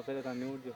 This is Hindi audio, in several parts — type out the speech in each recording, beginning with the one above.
पकड़े था न्यूज जो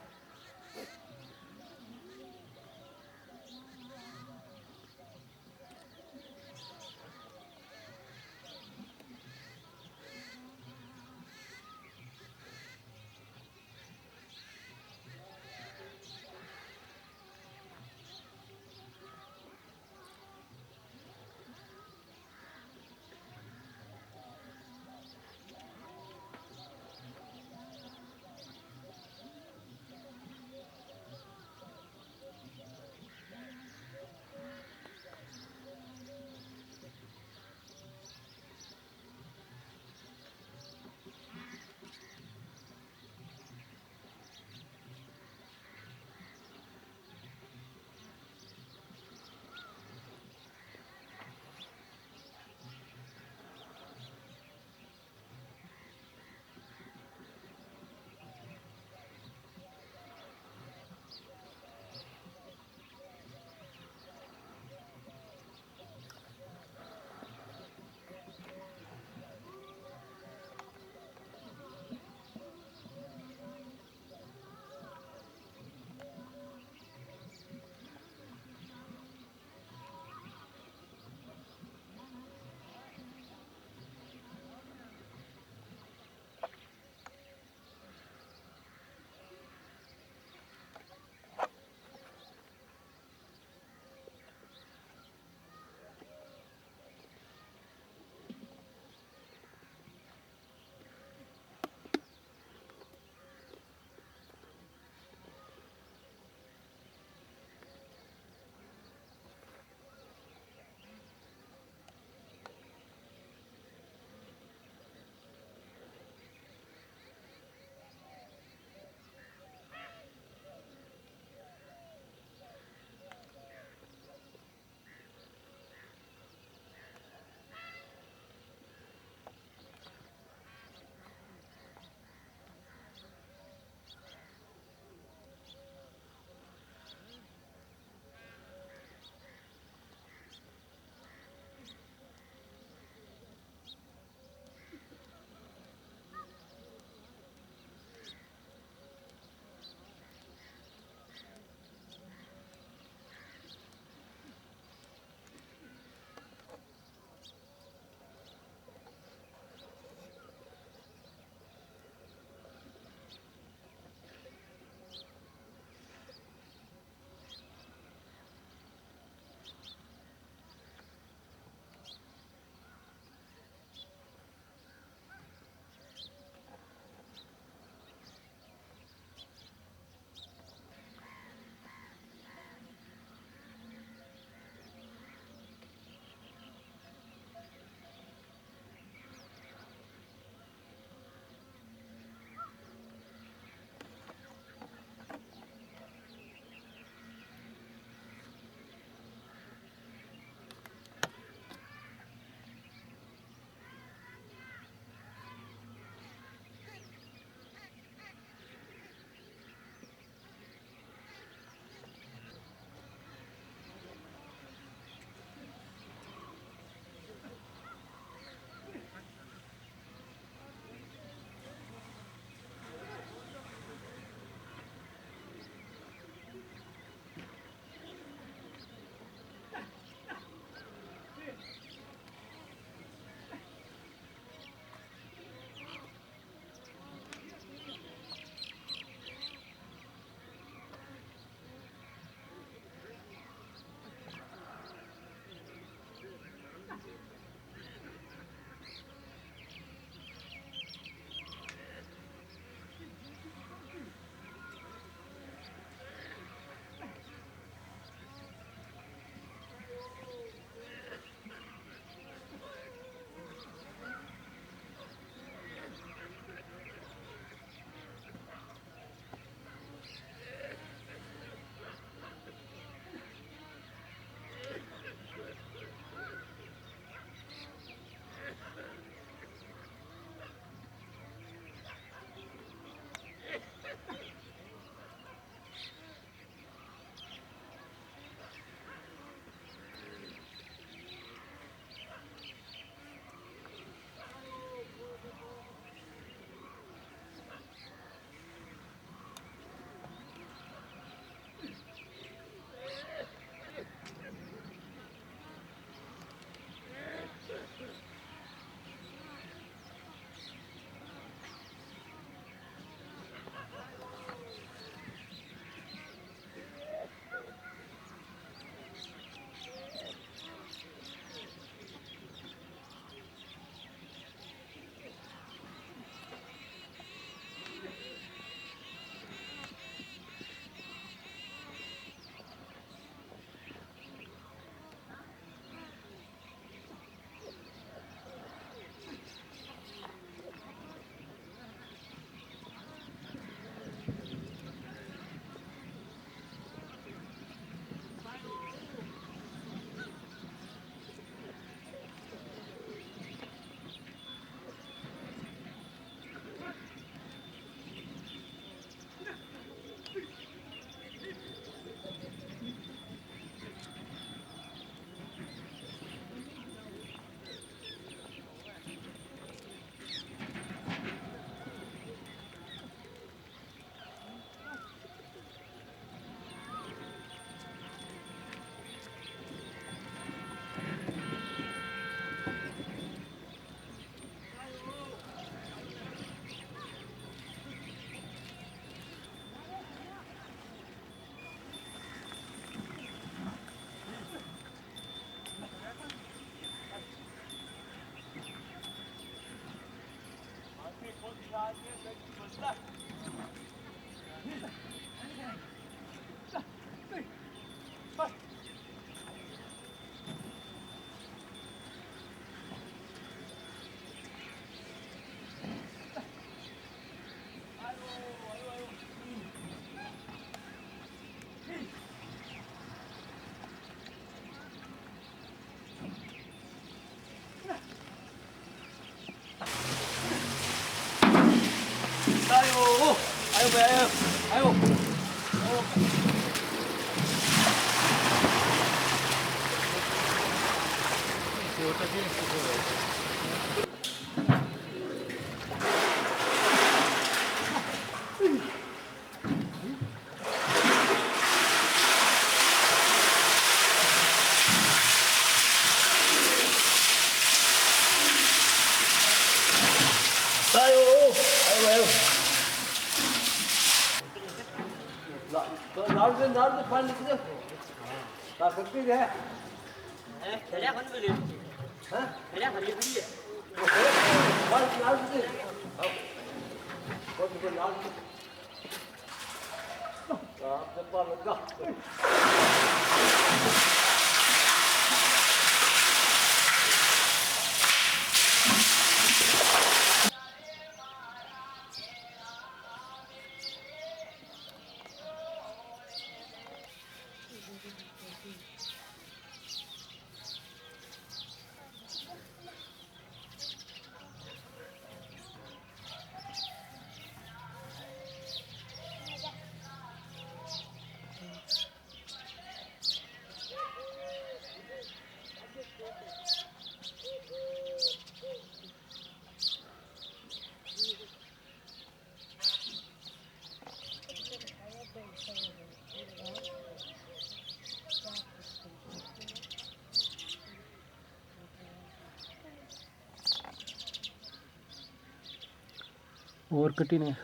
아유 뭐야 아유 나도 빨리 그래. 나 그렇게 해. 그래 건들이. 그래 건들이. 빨리 나도 그래. 거기 그 나도. 자, 빨리 가. और कठिन है।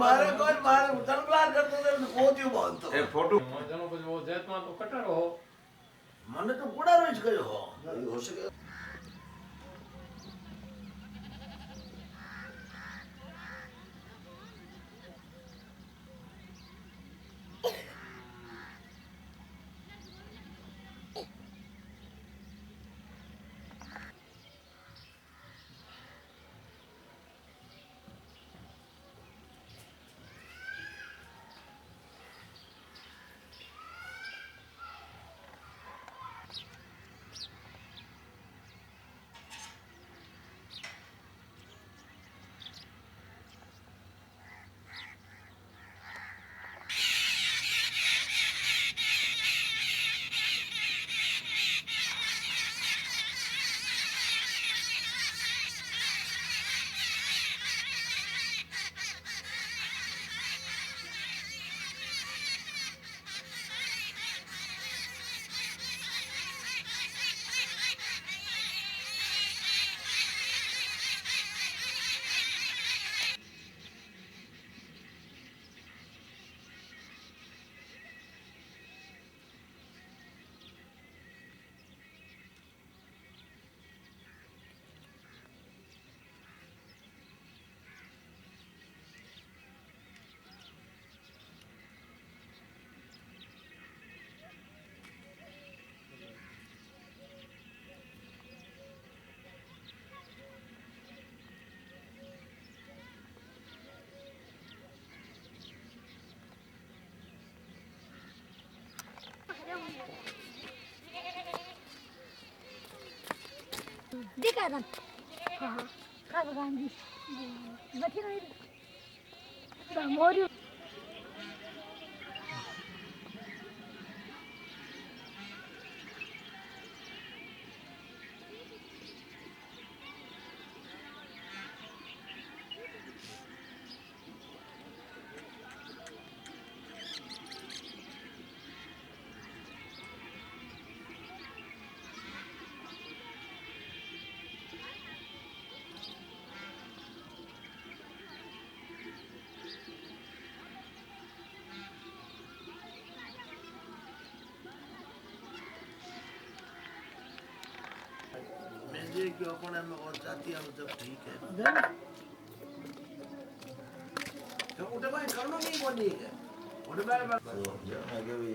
મારે કોઈ મારે તલવાર કરતો તો પોત્યું બાંધતો એ ફોટો મને તો કુડારો જ કર્યો હો હોશે કે दिखाना हाँ खाब गांधी बठी नहीं मोरी ये क्यों अपने में और जाती है जब ठीक है तो उठे भाई करना नहीं बोली है उठे भाई आगे भी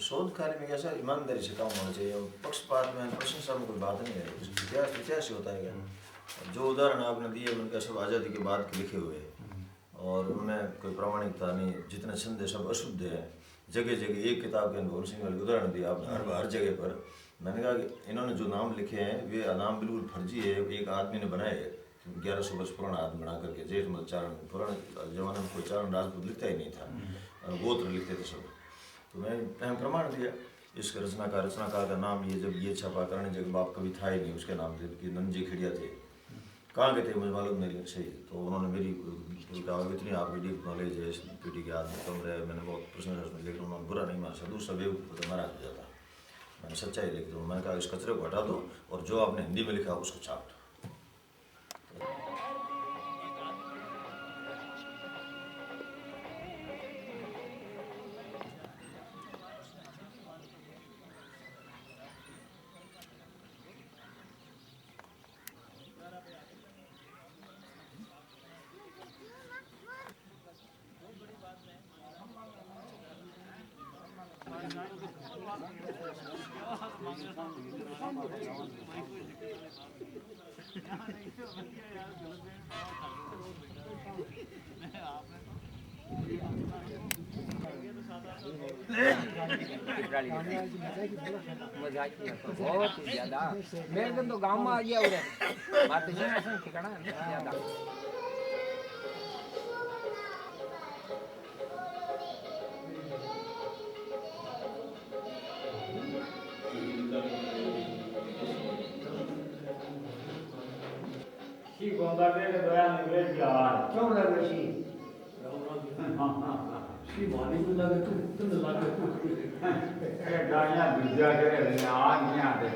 शोध कार्य में कैसा ईमानदारी से काम होना चाहिए पक्षपात में प्रशंसा में कोई बात नहीं है इतिहास होता है क्या जो उदाहरण आपने दिए उनका सब आज़ादी के बाद के लिखे हुए हैं और उनमें कोई प्रामाणिकता नहीं जितने छंद है सब अशुद्ध है जगह जगह एक किताब के भगत सिंह वाले उदाहरण दिया आपने हर जगह पर मैंने कहा कि इन्होंने जो नाम लिखे हैं वे नाम बिल्कुल फर्जी है एक आदमी ने बनाए 1100 वर्ष पुराना आदमी बना करके जेठ मतलब चारण पुराने जमाने में कोई चारण राजपूत लिखता ही नहीं था गोत्र लिखते थे सब तो मैं प्रमाण दिया इसके रचनाकार का नाम ये जब ये छपा करने जब बाप कभी था ही नहीं उसके नाम से कि नंजी खिड़िया थे कहाँ गए थे मुझे मालूम नहीं सही तो उन्होंने मेरी इतनी आपकी डीप नॉलेज है इस पीढ़ी के आदमी कम रहे मैंने बहुत प्रश्न लेकिन उन्होंने बुरा नहीं माना दूसरा बेवकूफ़ नाराज हो जाता मैंने सच्चाई लिख दूँ मैंने कहा इस कचरे को हटा दो और जो आपने हिंदी में लिखा उसको छाप दो मजा किया बहुत ही ज्यादा मैं तो गांव में आ गया उधर बात है ठिकाना ज्यादा शी गोंदा के दया निकले यार क्यों लगे शी शी वाली को लगे तुम लगे अरे गाड़ियां दूसरा करे आज नहीं आते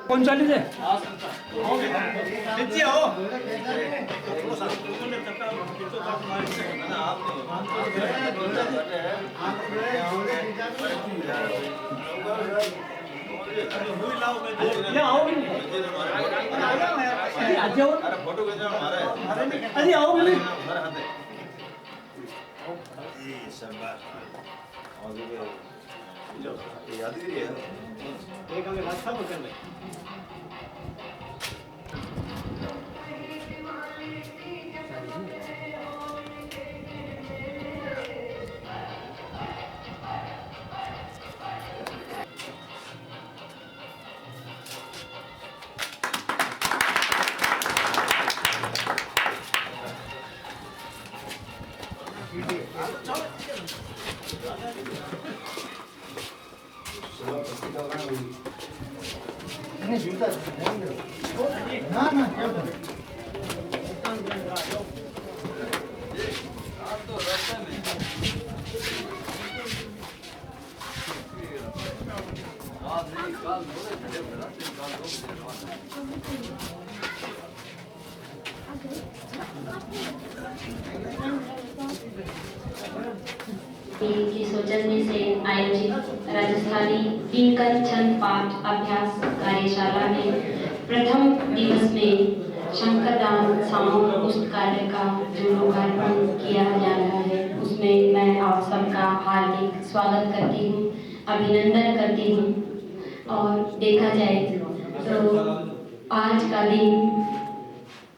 कौन चाली है नीचे आओ फोटो खींचना हमारे अरे आओ याद ही है एक हमें रास्ता पकड़ ले की सौजन्य से आयोजित राजस्थानी दिनकर छंद पाठ अभ्यास कार्यशाला में प्रथम दिवस में शंकरदान सामूहिक पुस्तकालय का जो लोकार्पण किया जा रहा है उसमें मैं आप सबका हार्दिक स्वागत करती हूँ, अभिनंदन करती हूँ। और देखा जाए तो आज का दिन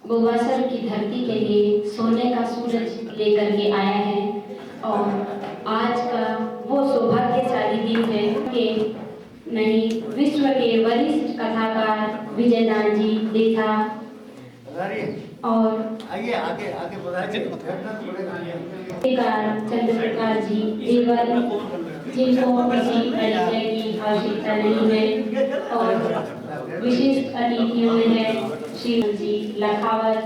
गोवासर की धरती के लिए सोने का सूरज लेकर के आया है और आज का वो सौभाग्यशाली दिन है कि नहीं विश्व के वरिष्ठ कथाकार विजयदान जी देथा और आइए आगे आगे बढ़ाइए। चंद्रप्रकाश जी एवं जिनको किसी परिचय की आवश्यकता नहीं है और विशिष्ट अतिथियों में है श्री जी लखावत,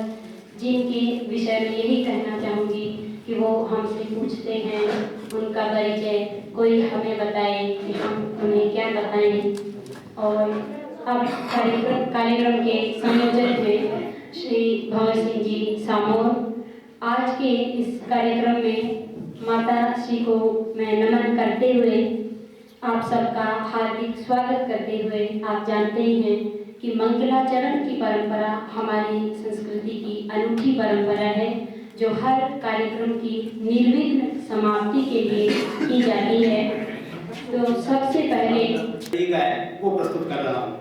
जिनके विषय में यही कहना चाहूँगी कि वो हमसे पूछते हैं उनका परिचय, कोई हमें बताए कि हम उन्हें क्या बताएं। और अब कार्यक्रम के संयोजक हैं श्री भंवर सिंह जी सामोर। आज के इस कार्यक्रम में माता श्री को मैं नमन करते हुए आप सबका हार्दिक स्वागत करते हुए, आप जानते हैं कि मंगलाचरण की परंपरा हमारी संस्कृति की अनूठी परंपरा है जो हर कार्यक्रम की निर्विघ्न समाप्ति के लिए की जाती है। तो सबसे पहले वो प्रस्तुत कर रहा हूँ।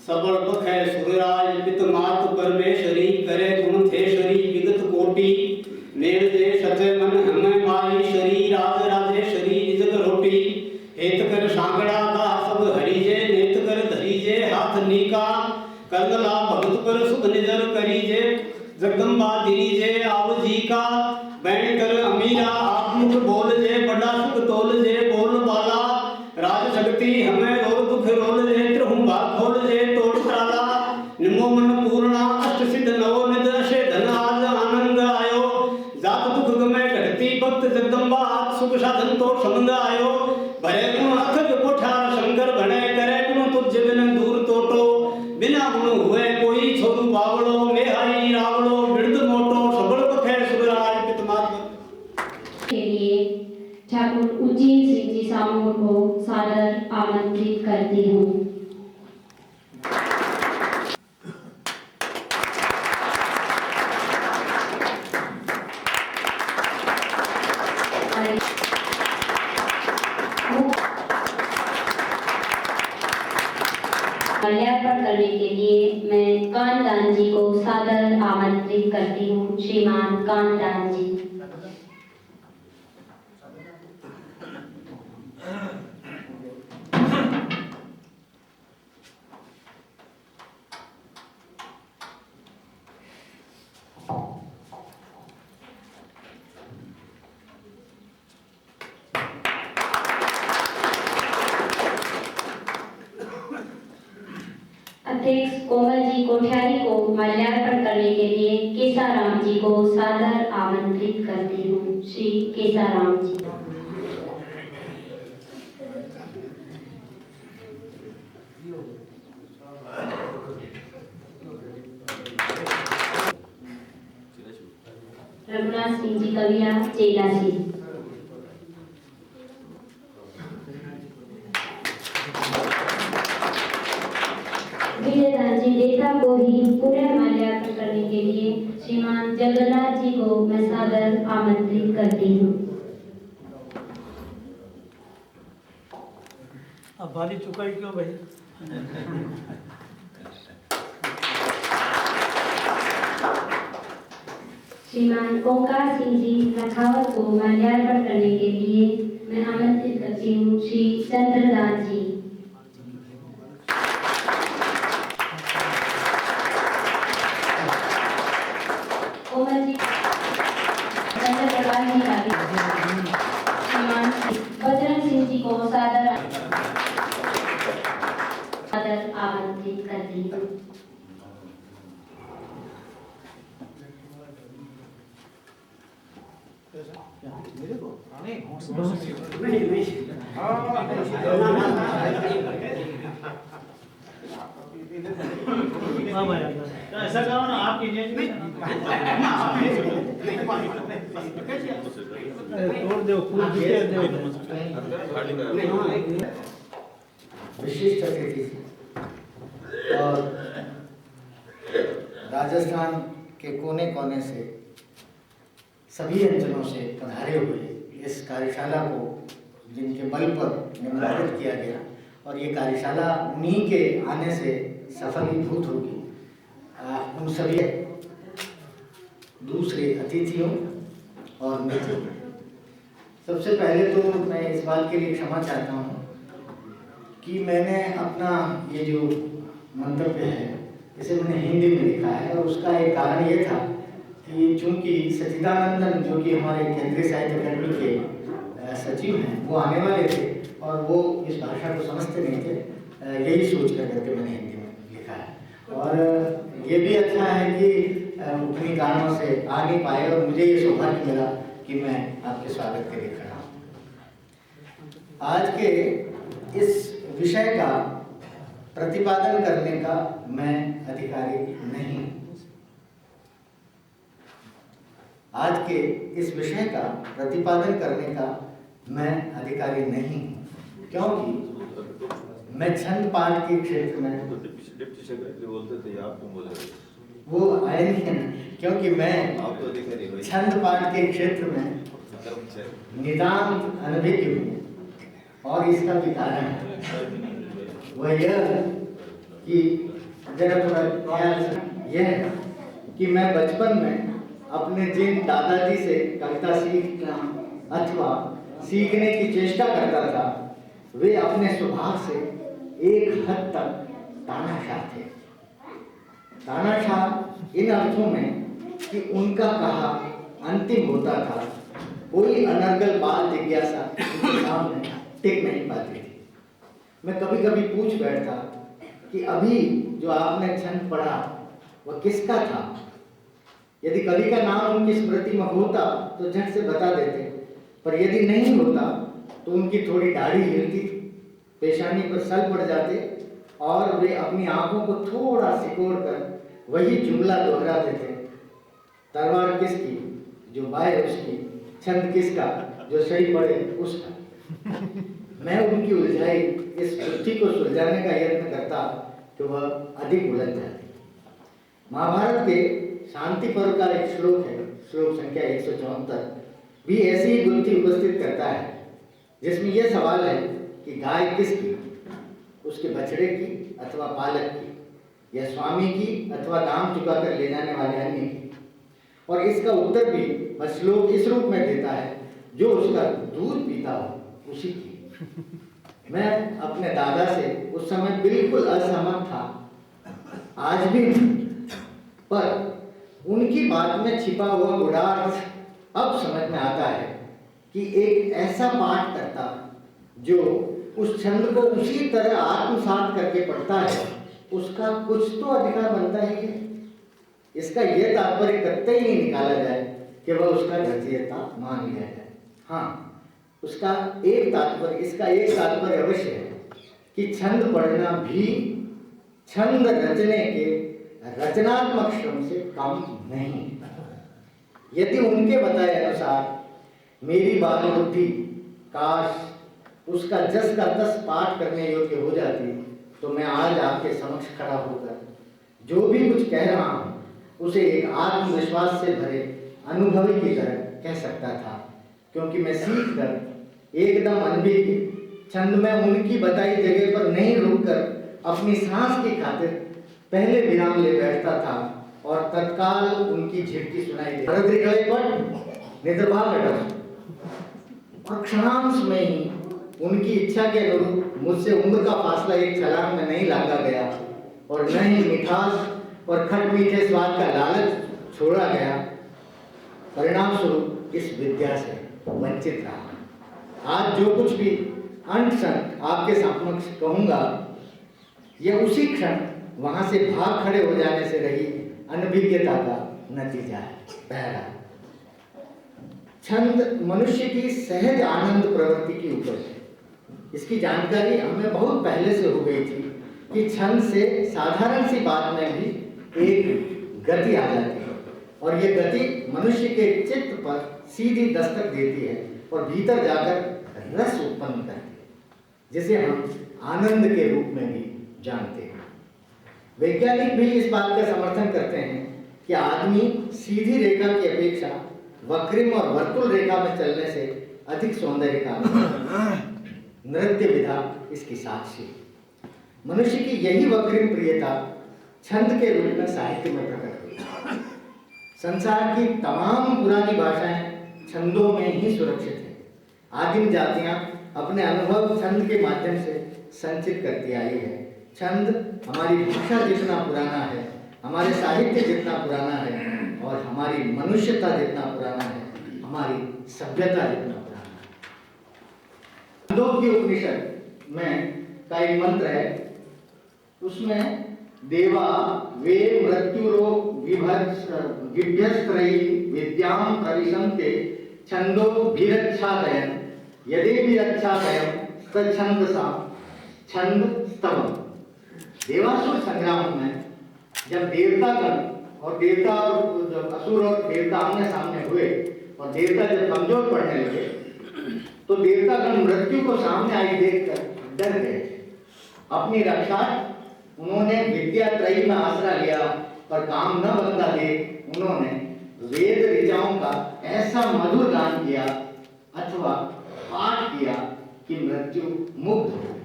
सबल दुख है सूर्यराज पित मात परमेश्वरी, करे गुण थेश्वरी विगत कोटि, मेल दे सत्य मन हमें माई शरी, राज राजेश्वरी निजग रोटी, हेत कर सांगड़ा का सब हरिजे, नेत कर धरिजे हाथ नीका, कंदला भगत पर सुख निजर करीजे, जगदम्बा दिरीजे आव जी का, बैठ कर अमीरा आत्मुख बोल जे, बड़ा सुख तोल जे बोल बाला, राज शक्ति हमें रोल दुख रोल जे, त्रहुं भाग खोल जे तोड़ ताला, निमो मन पूर्णा अष्ट सिद्ध नवो निध अशे धन आज आनंद आयो, जात दुख गमे घटती भक्त जगदम्बा हाथ सुख साधन तो संबंध आयो, भरे गुण अथक कोठार शंकर भणे, करे गुण तुझ बिन दूर तोटो, बिना गुण हुए कोई छोरू बावड़ो, मेहाई रावड़ो बिरद मोटो, सबल पखे सुराज पितमात्म के लिए ठाकुर उज्जैन सिंह जी सामूर को सादर आमंत्रित करती हूँ। माल्यार्पण करने के लिए मैं कानदान जी को सादर आमंत्रित करती हूँ। श्रीमान कानदान जी। अध्यक्ष कोमल जी कोठियारी को माल्यार्पण करने के लिए केसाराम जी को सादर आमंत्रित करती हूँ। श्री केसाराम जी। रघुनाथ सिंह जी कविया चेला जी। विजयदान जी देता को ही पुनः माल्यार्पण करने के लिए श्रीमान जगन्नाथ जी को मैं सादर आमंत्रित करती हूँ। अब भारी चुकाई क्यों भाई? श्रीमान ओंकार सिंह जी लखावत को माल्यार्पण करने के लिए मैं आमंत्रित करती हूँ। श्री चंद्रदास जी। कोमल जी चंद्रप्रकाश जी का श्रीमान बजरंग सिंह जी को सादर आमंत्रित करती हूँ। ऐसा करो ना आप कीजिए। तोड़ दो विशिष्ट अतिथि और राजस्थान के कोने कोने से, सभी अंचलों से पधारे हुए इस कार्यशाला को जिनके बल पर निमंत्रित किया गया, और ये कार्यशाला उन्हीं के आने से सफलीभूत होगी। उन सभी दूसरे अतिथियों और मित्रों, सबसे पहले तो मैं इस बात के लिए क्षमा चाहता हूँ कि मैंने अपना ये जो मंतव्य है इसे मैंने हिंदी में लिखा है, और उसका एक कारण ये था कि चूंकि सच्चिदानंदन जो कि हमारे केंद्रीय साहित्य अकादमी के सचिव हैं वो आने वाले थे और वो इस भाषा को समझते नहीं थे, यही सोच करके मैंने हिंदी में लिखा है। और ये भी अच्छा है कि उन्हीं कारणों से आ नहीं पाए और मुझे ये सौभाग्य मिला कि मैं आपके स्वागत के लिए खड़ा हूँ। आज के इस विषय का प्रतिपादन करने का मैं अधिकारी नहीं हूँ। आज के इस विषय का प्रतिपादन करने का मैं अधिकारी नहीं हूँ, क्योंकि मैं छंद पाठ के क्षेत्र में डिप्टी सेक्रेटरी बोलते थे, आप क्यों बोल रहे हो? वो आए नहीं, क्योंकि मैं छंद पाठ के क्षेत्र में नितांत अनभिज्ञ हूँ। और इसका भी कारण है वह यह कि जरा थोड़ा ख्याल यह कि मैं बचपन में अपने जिन दादाजी से कविता सीखना अथवा सीखने की चेष्टा करता था, वे अपने स्वभाव से एक हद तक तानाशाह थे। तानाशाह इन अर्थों में कि उनका कहा अंतिम होता था, कोई अनर्गल बाल जिज्ञासा उनके सामने टिक नहीं पाती थी। मैं कभी कभी पूछ बैठता कि अभी जो आपने छंद पढ़ा वह किसका था। यदि कवि का नाम उनकी स्मृति में होता तो झट से बता देते, पर यदि नहीं होता तो उनकी थोड़ी दाढ़ी हिलती, पेशानी पर सल पड़ जाते और वे अपनी आंखों को थोड़ा सिकोड़ कर वही जुमला दोहराते थे, तलवार किसकी जो बाय उसकी, छंद किसका जो सही पड़े उसका। मैं उनकी उलझाई इस वृत्ति को सुलझाने का यत्न करता तो वह अधिक उलझ जाती। महाभारत के शांति पर्व का एक श्लोक है, श्लोक संख्या 174, भी ऐसी ही गुत्थी उपस्थित करता है, जिसमें यह सवाल है कि गाय किसकी, उसके बछड़े की अथवा पालक की, या स्वामी की अथवा दाम चुकाकर ले जाने वाले अन्य की। और इसका उत्तर भी वह श्लोक इस रूप में देता है, जो उसका दूध पीता हो उसी की। मैं अपने दादा से उस समय बिल्कुल असहमत था, आज भी, पर उनकी बात में छिपा हुआ गुणार्थ अब समझ में आता है कि एक ऐसा पाठ करता जो उस छंद को उसी तरह आत्मसात करके पढ़ता है, उसका कुछ तो अधिकार बनता ही है। इसका यह तात्पर्य कतई नहीं निकाला जाए कि वह उसका रचयिता मान लिया जाए। हाँ, उसका एक तात्पर्य, इसका एक तात्पर्य अवश्य है कि छंद पढ़ना भी छंद रचने के रचनात्मक श्रम से कम नहीं। यदि उनके बताए अनुसार मेरी बाल बुद्धि काश उसका जस का तस पाठ करने योग्य हो जाती, तो मैं आज आपके समक्ष खड़ा होकर जो भी कुछ कह रहा हूँ उसे एक आत्मविश्वास से भरे अनुभवी की तरह कह सकता था, क्योंकि मैं सीख कर एकदम अनभिज्ञ छंद में उनकी बताई जगह पर नहीं रुककर अपनी सांस की खातिर पहले विराम ले बैठता था और तत्काल उनकी झिड़की सुनाई दे और क्षणांश में ही उनकी इच्छा के अनुरूप मुझसे उम्र का फासला एक छलांग में नहीं लांगा गया और न ही मिठास और खट मीठे स्वाद का लालच छोड़ा गया। परिणाम स्वरूप इस विद्या से वंचित रहा। आज जो कुछ भी अंत क्षण आपके समक्ष कहूँगा, यह उसी क्षण वहां से भाग खड़े हो जाने से रही अनभिज्ञता का नतीजा है। पहला, छंद मनुष्य की सहज आनंद प्रवृत्ति की उपज है। इसकी जानकारी हमें बहुत पहले से हो गई थी कि छंद से साधारण सी बात में भी एक गति आ जाती है और यह गति मनुष्य के चित्त पर सीधी दस्तक देती है और भीतर जाकर रस उत्पन्न करती है, जिसे हम आनंद के रूप में भी जानते हैं। वैज्ञानिक भी इस बात का समर्थन करते हैं कि आदमी सीधी रेखा की अपेक्षा वक्रिम और वर्तुल रेखा में चलने से अधिक सौंदर्य का नृत्य विधा इसकी साक्षी। मनुष्य की यही वक्रिम प्रियता छंद के रूप में साहित्य में प्रकट हुई। संसार की तमाम पुरानी भाषाएं छंदों में ही सुरक्षित हैं। आदिम जातियां अपने अनुभव छंद के माध्यम से संचित करती आई है। छंद हमारी भाषा जितना पुराना है, हमारे साहित्य जितना पुराना है और हमारी मनुष्यता जितना पुराना है, हमारी सभ्यता जितना पुराना है। छंदोग्य उपनिषद में का एक मंत्र है, उसमें देवा वे मृत्युरो विभ्यस्त्रयी विद्यां प्रविशन्ते छंदो भिरच्छादयन् यदि भिरच्छादयम् तच्छंदसा छंद स्तवम्। देवासुर संग्राम में जब देवतागण और देवता और जब असुर और देवता आमने सामने हुए और देवता जब कमजोर पड़ने लगे तो देवतागण मृत्यु को सामने आई देखकर डर गए। अपनी रक्षा उन्होंने विद्या त्रयी में आसरा लिया, पर काम न बनता देख उन्होंने वेद ऋचाओं का ऐसा मधुर गान किया अथवा पाठ किया कि मृत्यु मुग्ध हो गई।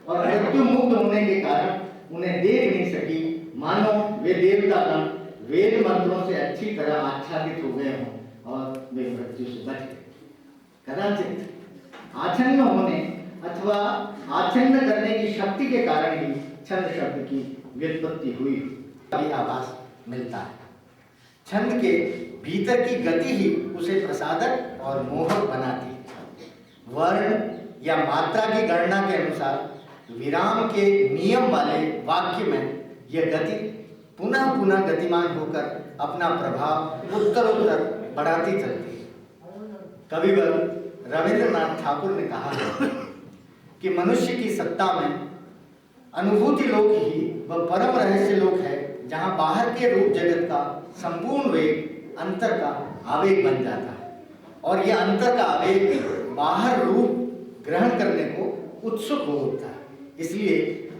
और मृत्यु मुग्ध होने के कारण उन्हें देख नहीं सकी, मानो वे देवतागण वेद मंत्रों से अच्छी तरह आच्छादित हो गए हों और वे मृत्यु से बच गए। कदाचित आच्छन्न होने अथवा आच्छन्न करने की शक्ति के कारण ही छंद शब्द की व्युत्पत्ति हुई। अभी आभास मिलता है। छंद के भीतर की गति ही उसे प्रसादक और मोहक बनाती है। वर्ण या मात्रा की गणना के अनुसार विराम के नियम वाले वाक्य में यह गति पुनः पुनः गतिमान होकर अपना प्रभाव उत्तरोत्तर बढ़ाती चलती है। कविवर रविंद्रनाथ ठाकुर ने कहा है कि मनुष्य की सत्ता में अनुभूति लोक ही वह परम रहस्य लोक है जहाँ बाहर के रूप जगत का संपूर्ण वेग अंतर का आवेग बन जाता है और यह अंतर का आवेग बाहर रूप ग्रहण करने को उत्सुक हो उठता है। इसलिए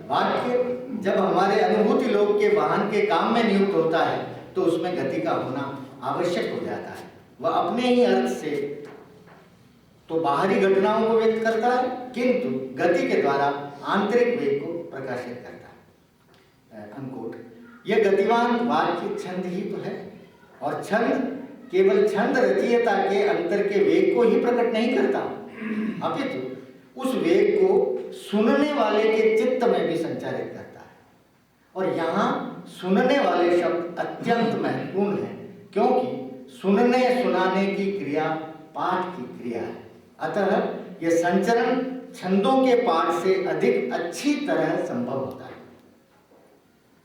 वाक्य जब हमारे अनुभूति लोक के वाहन के काम में नियुक्त होता है तो उसमें गति का होना आवश्यक हो जाता है। वह अपने ही अर्थ से तो बाहरी घटनाओं को व्यक्त करता है, किंतु गति के द्वारा आंतरिक वेग को प्रकाशित करता है। अनकोट। यह गतिवान वाक्य छंद ही तो है और छंद केवल छंद रचयिता के अंतर के वेग को ही प्रकट नहीं करता, अपितु उस वेग को सुनने वाले के चित्त में भी संचारित करता है। और यहाँ सुनने वाले शब्द अत्यंत महत्वपूर्ण है, क्योंकि सुनने सुनाने की क्रिया पाठ की क्रिया है। अतः यह संचरण छंदों के पाठ से अधिक अच्छी तरह संभव होता है।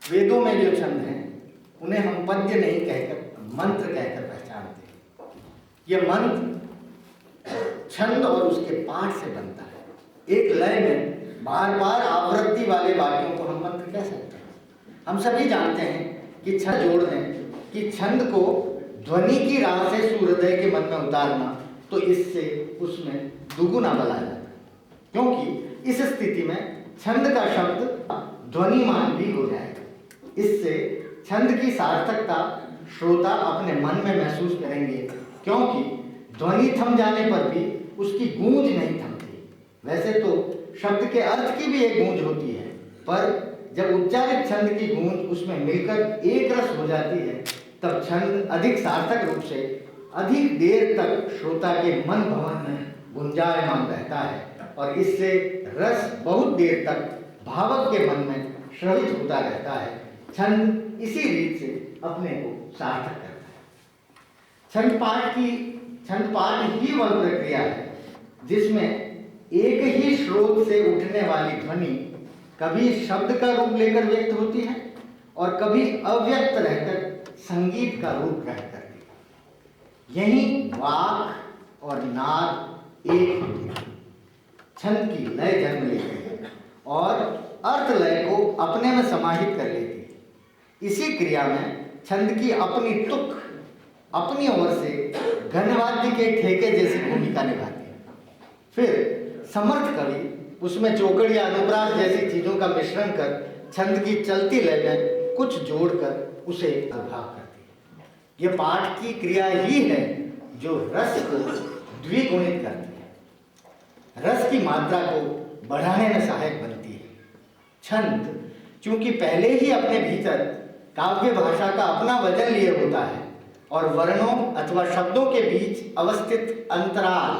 वेदों में जो छंद हैं उन्हें हम पद्य नहीं कहकर मंत्र कहकर पहचानते हैं। यह मंत्र छंद और उसके पाठ से बनता है। एक लय में बार बार आवृत्ति वाले वाक्यों को हम मंत्र कह सकते हैं। हम सभी जानते हैं कि छंद जोड़ दें कि छंद को ध्वनि की राह से सूर्योदय के मन में उतारना, तो इससे उसमें दुगुना बल आ जाता है, क्योंकि इस स्थिति में छंद का शब्द ध्वनिमान भी हो जाएगा। इससे छंद की सार्थकता श्रोता अपने मन में महसूस करेंगे, क्योंकि ध्वनि थम जाने पर भी उसकी गूंज नहीं थमती। वैसे तो शब्द के अर्थ की भी एक गूंज होती है, पर जब उच्चारित छंद की गूंज उसमें मिलकर एक रस हो जाती है, तब छंद अधिक सार्थक रूप से अधिक देर तक श्रोता के मन भवन में गुंजायमान रहता है और इससे रस बहुत देर तक भावक के मन में श्रवित होता रहता है। छंद इसी रीत से अपने को सार्थक करता है। छंद पाठ ही वह प्रक्रिया है जिसमें एक ही स्रोत से उठने वाली ध्वनि कभी शब्द का रूप लेकर व्यक्त होती है और कभी अव्यक्त रहकर संगीत का रूप ग्रहण करती है। यही वाक और नाद एक होती है। छंद की लय जन्म लेती है और अर्थ लय को अपने में समाहित कर लेती है। इसी क्रिया में छंद की अपनी तुक अपनी ओर से घनवाद्य के ठेके जैसी भूमिका निभाती है। फिर समर्थ कवि उसमें चौकड़ या अनुप्रास जैसी चीजों का मिश्रण कर छंद की चलती लय में कुछ जोड़कर उसे प्रभाव करती है। ये पाठ की क्रिया ही है जो रस को द्विगुणित करती है, रस की मात्रा को बढ़ाने में सहायक बनती है। छंद चूंकि पहले ही अपने भीतर काव्य भाषा का अपना वजन लिए होता है और वर्णों अथवा शब्दों के बीच अवस्थित अंतराल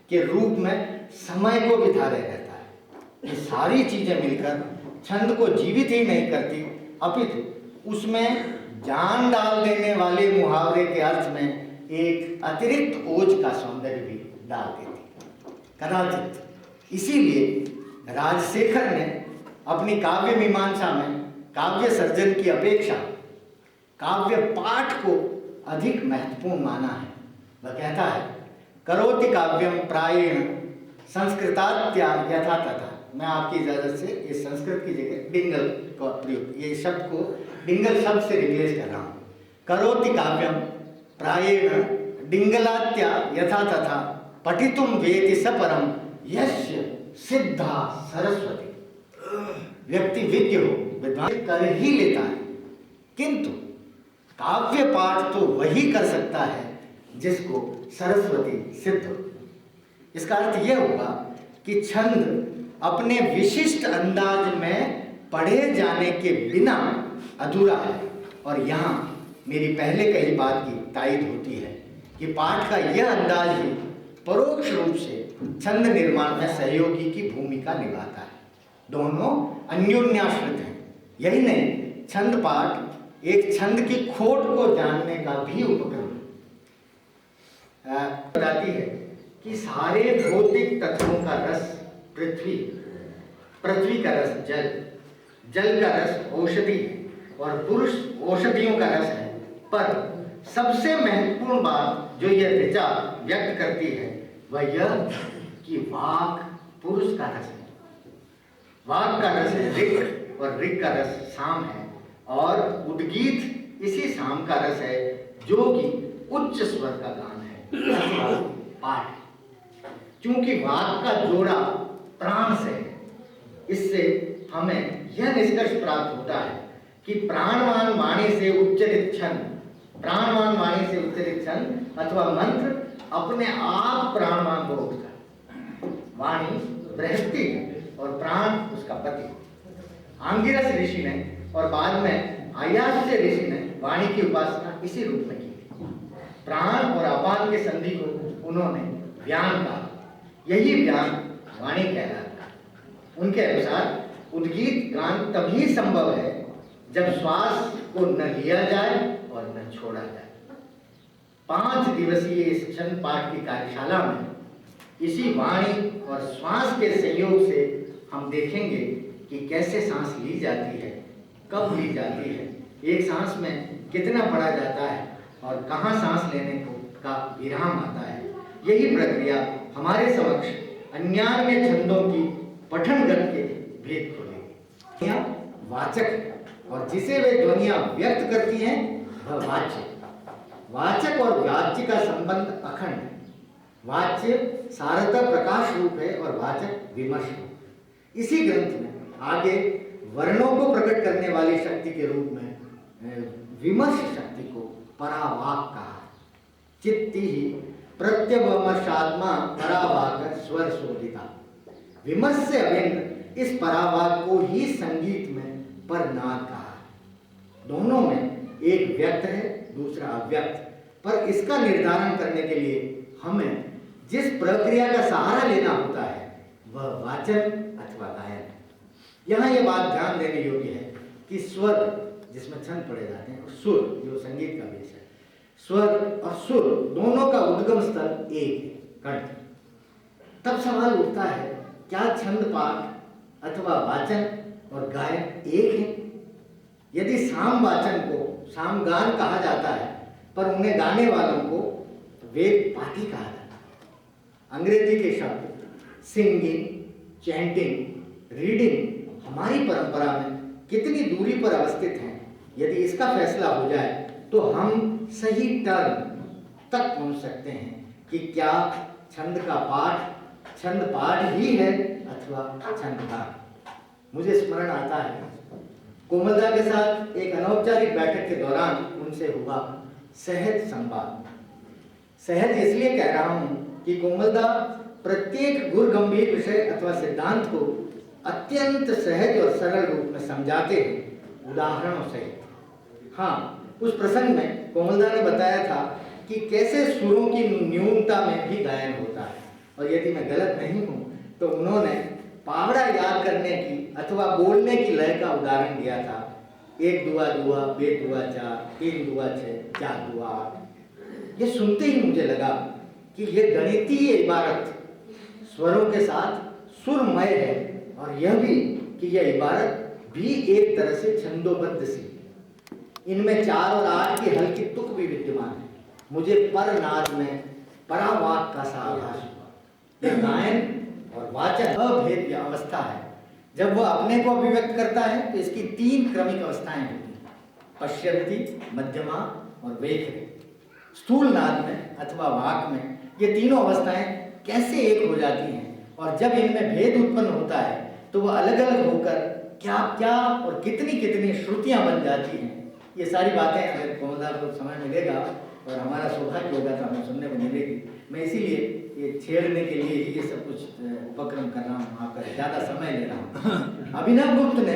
के रूप में समय को भी धारे रहता है। ये सारी चीजें मिलकर छंद को जीवित ही नहीं करती, अपितु उसमें जान डाल देने वाले मुहावरे के अर्थ में एक अतिरिक्त ओज का सौंदर्य भी डाल देती। कदाचित इसीलिए राजशेखर ने अपनी काव्य मीमांसा में काव्य सर्जन की अपेक्षा काव्य पाठ को अधिक महत्वपूर्ण माना है। वह कहता है, करोति काव्यम प्रायेण संस्कृतात्या यथा तथा। मैं आपकी इजाजत से इस संस्कृत की जगह डिंगल का प्रयोग, ये शब्द को डिंगल शब्द से रिप्लेस कर रहा हूँ। करोति काव्यम प्रायेण डिंगलात्या यथा तथा पठितुम वेति सपरम यस्य सिद्धा सरस्वती। व्यक्ति विज्ञ हो, विद्वान कर ही लेता है, किंतु काव्य पाठ तो वही कर सकता है जिसको सरस्वती सिद्ध हो। इसका अर्थ यह होगा कि छंद अपने विशिष्ट अंदाज में पढ़े जाने के बिना अधूरा है। और यहाँ मेरी पहले कही बात की तायद होती है कि पाठ का यह अंदाज ही परोक्ष रूप से छंद निर्माण में सहयोगी की भूमिका निभाता है। दोनों अन्योन्याश्रित हैं। यही नहीं, छंद पाठ एक छंद की खोट को जानने का भी उपक्रम बताती है कि सारे भौतिक तत्वों का रस पृथ्वी, पृथ्वी का रस जल, जल का रस औषधि और पुरुष औषधियों का रस है। पर सबसे महत्वपूर्ण बात जो यह ऋचा व्यक्त करती है वह यह कि वाक पुरुष का रस है। वाक का रस ऋक् और ऋक् का रस साम है और उद्गीत इसी साम का रस है जो कि उच्च स्वर का गान है, पाठ। चूंकि वाक का जोड़ा प्राण से है, इससे हमें यह निष्कर्ष प्राप्त होता है कि प्राणवान वाणी से उच्चरित छंद, प्राणवान वाणी से उच्चरित छंद अथवा मंत्र अपने आप प्राणवान को उठता है। वाणी बृहस्पति और प्राण उसका पति। आंगिरस ऋषि ने और बाद में आयास्य ऋषि ने वाणी की उपासना इसी रूप में की। प्राण और अपान के संधि को उन्होंने व्यान कहा। यही व्यान वाणी कहलाता है। उनके अनुसार उद्गीत गान तभी संभव है जब श्वास को न लिया जाए और न छोड़ा जाए। 5 दिवसीय इस छंद पाठ की कार्यशाला में इसी वाणी और श्वास के संयोग से हम देखेंगे कि कैसे सांस ली जाती है, कब ली जाती है, एक सांस में कितना पढ़ा जाता है और कहाँ सांस लेने को का विराम आता है। यही प्रक्रिया हमारे समक्ष अन्यान्य छंदों की पठन गत के भेद खोलेगी। वाचक है और जिसे वे ध्वनियां व्यक्त करती हैं वह वाच्य। वाचक और वाच्य का संबंध अखंड है। वाच्य सारतः प्रकाश रूप है और वाचक विमर्श रूप। इसी ग्रंथ में आगे वर्णों को प्रकट करने वाली शक्ति के रूप में विमर्श शक्ति को परावाक कहा। चित्ती ही प्रत्यवमर्शात्मा परावाक स्वर शोधिता। विमर्श से अभिन्न इस परावाक को ही संगीत में परनाद कहा। दोनों में एक व्यक्त है, दूसरा अव्यक्त, पर इसका निर्धारण करने के लिए हमें जिस प्रक्रिया का सहारा लेना होता है वह वाचन अथवा गायन है। यहाँ यह बात ध्यान देने योग्य है कि स्वर जिसमें छंद पढ़े जाते हैं और सुर जो संगीत का विषय है, स्वर और सुर दोनों का उद्गम स्थल एक है, कंठ। तब सवाल उठता है, क्या छंद पाठ अथवा वाचन और गायन एक है? यदि साम वाचन को सामगान कहा जाता है पर उन्हें गाने वालों को वेद पाठी कहा जाता है। अंग्रेजी के शब्द सिंगिंग, चैंटिंग, रीडिंग हमारी परंपरा में कितनी दूरी पर अवस्थित हैं, यदि इसका फैसला हो जाए तो हम सही टर्म तक पहुंच सकते हैं कि क्या छंद का पाठ छंद पाठ ही है अथवा छंद गान। मुझे स्मरण आता है कोमलदा के साथ एक अनौपचारिक बैठक के दौरान उनसे हुआ सहज संवाद। सहज इसलिए कह रहा हूं कि कोमलदा प्रत्येक गुर गंभीर विषय अथवा सिद्धांत को अत्यंत सहज और सरल रूप में समझाते हैं, उदाहरणों से। हाँ, उस प्रसंग में कोमलदा ने बताया था कि कैसे सुरों की न्यूनता में भी गायन होता है, और यदि मैं गलत नहीं हूं तो उन्होंने पावड़ा याद करने की अथवा बोलने की लय का उदाहरण दिया था। 1 दुआ दुआ, बे दुआ 4, 3 दुआ 6, 4 दुआ 8। ये सुनते ही मुझे लगा कि ये गणितीय इबारत स्वरों के साथ सुरमय है, और यह भी कि यह इबारत भी एक तरह से छंदोबद्ध सी। इनमें 4 और 8 की हल्की तुक भी विद्यमान है। मुझे पर नाद में परावाक का सा आभास हुआ। यह गायन और वाचन अभेद्य अवस्था है। जब वह अपने को अभिव्यक्त करता है तो इसकी 3 क्रमिक अवस्थाएं होती हैं, पश्यंती, मध्यमा और वेखरे। स्थूल नाद में अथवा वाक में ये तीनों अवस्थाएं कैसे एक हो जाती हैं, और जब इनमें भेद उत्पन्न होता है तो वह अलग अलग होकर क्या क्या और कितनी कितनी श्रुतियां बन जाती हैं। ये सारी बातें अगर कोमलदा को समय मिलेगा और हमारा सौभाग्य होगा तो हमें सुनने को मिलेगी। मैं इसीलिए ये छेड़ने के लिए ये सब कुछ उपक्रम कर रहा हूँ, आपका ज़्यादा समय ले रहा हूँ। अभिनव गुप्त ने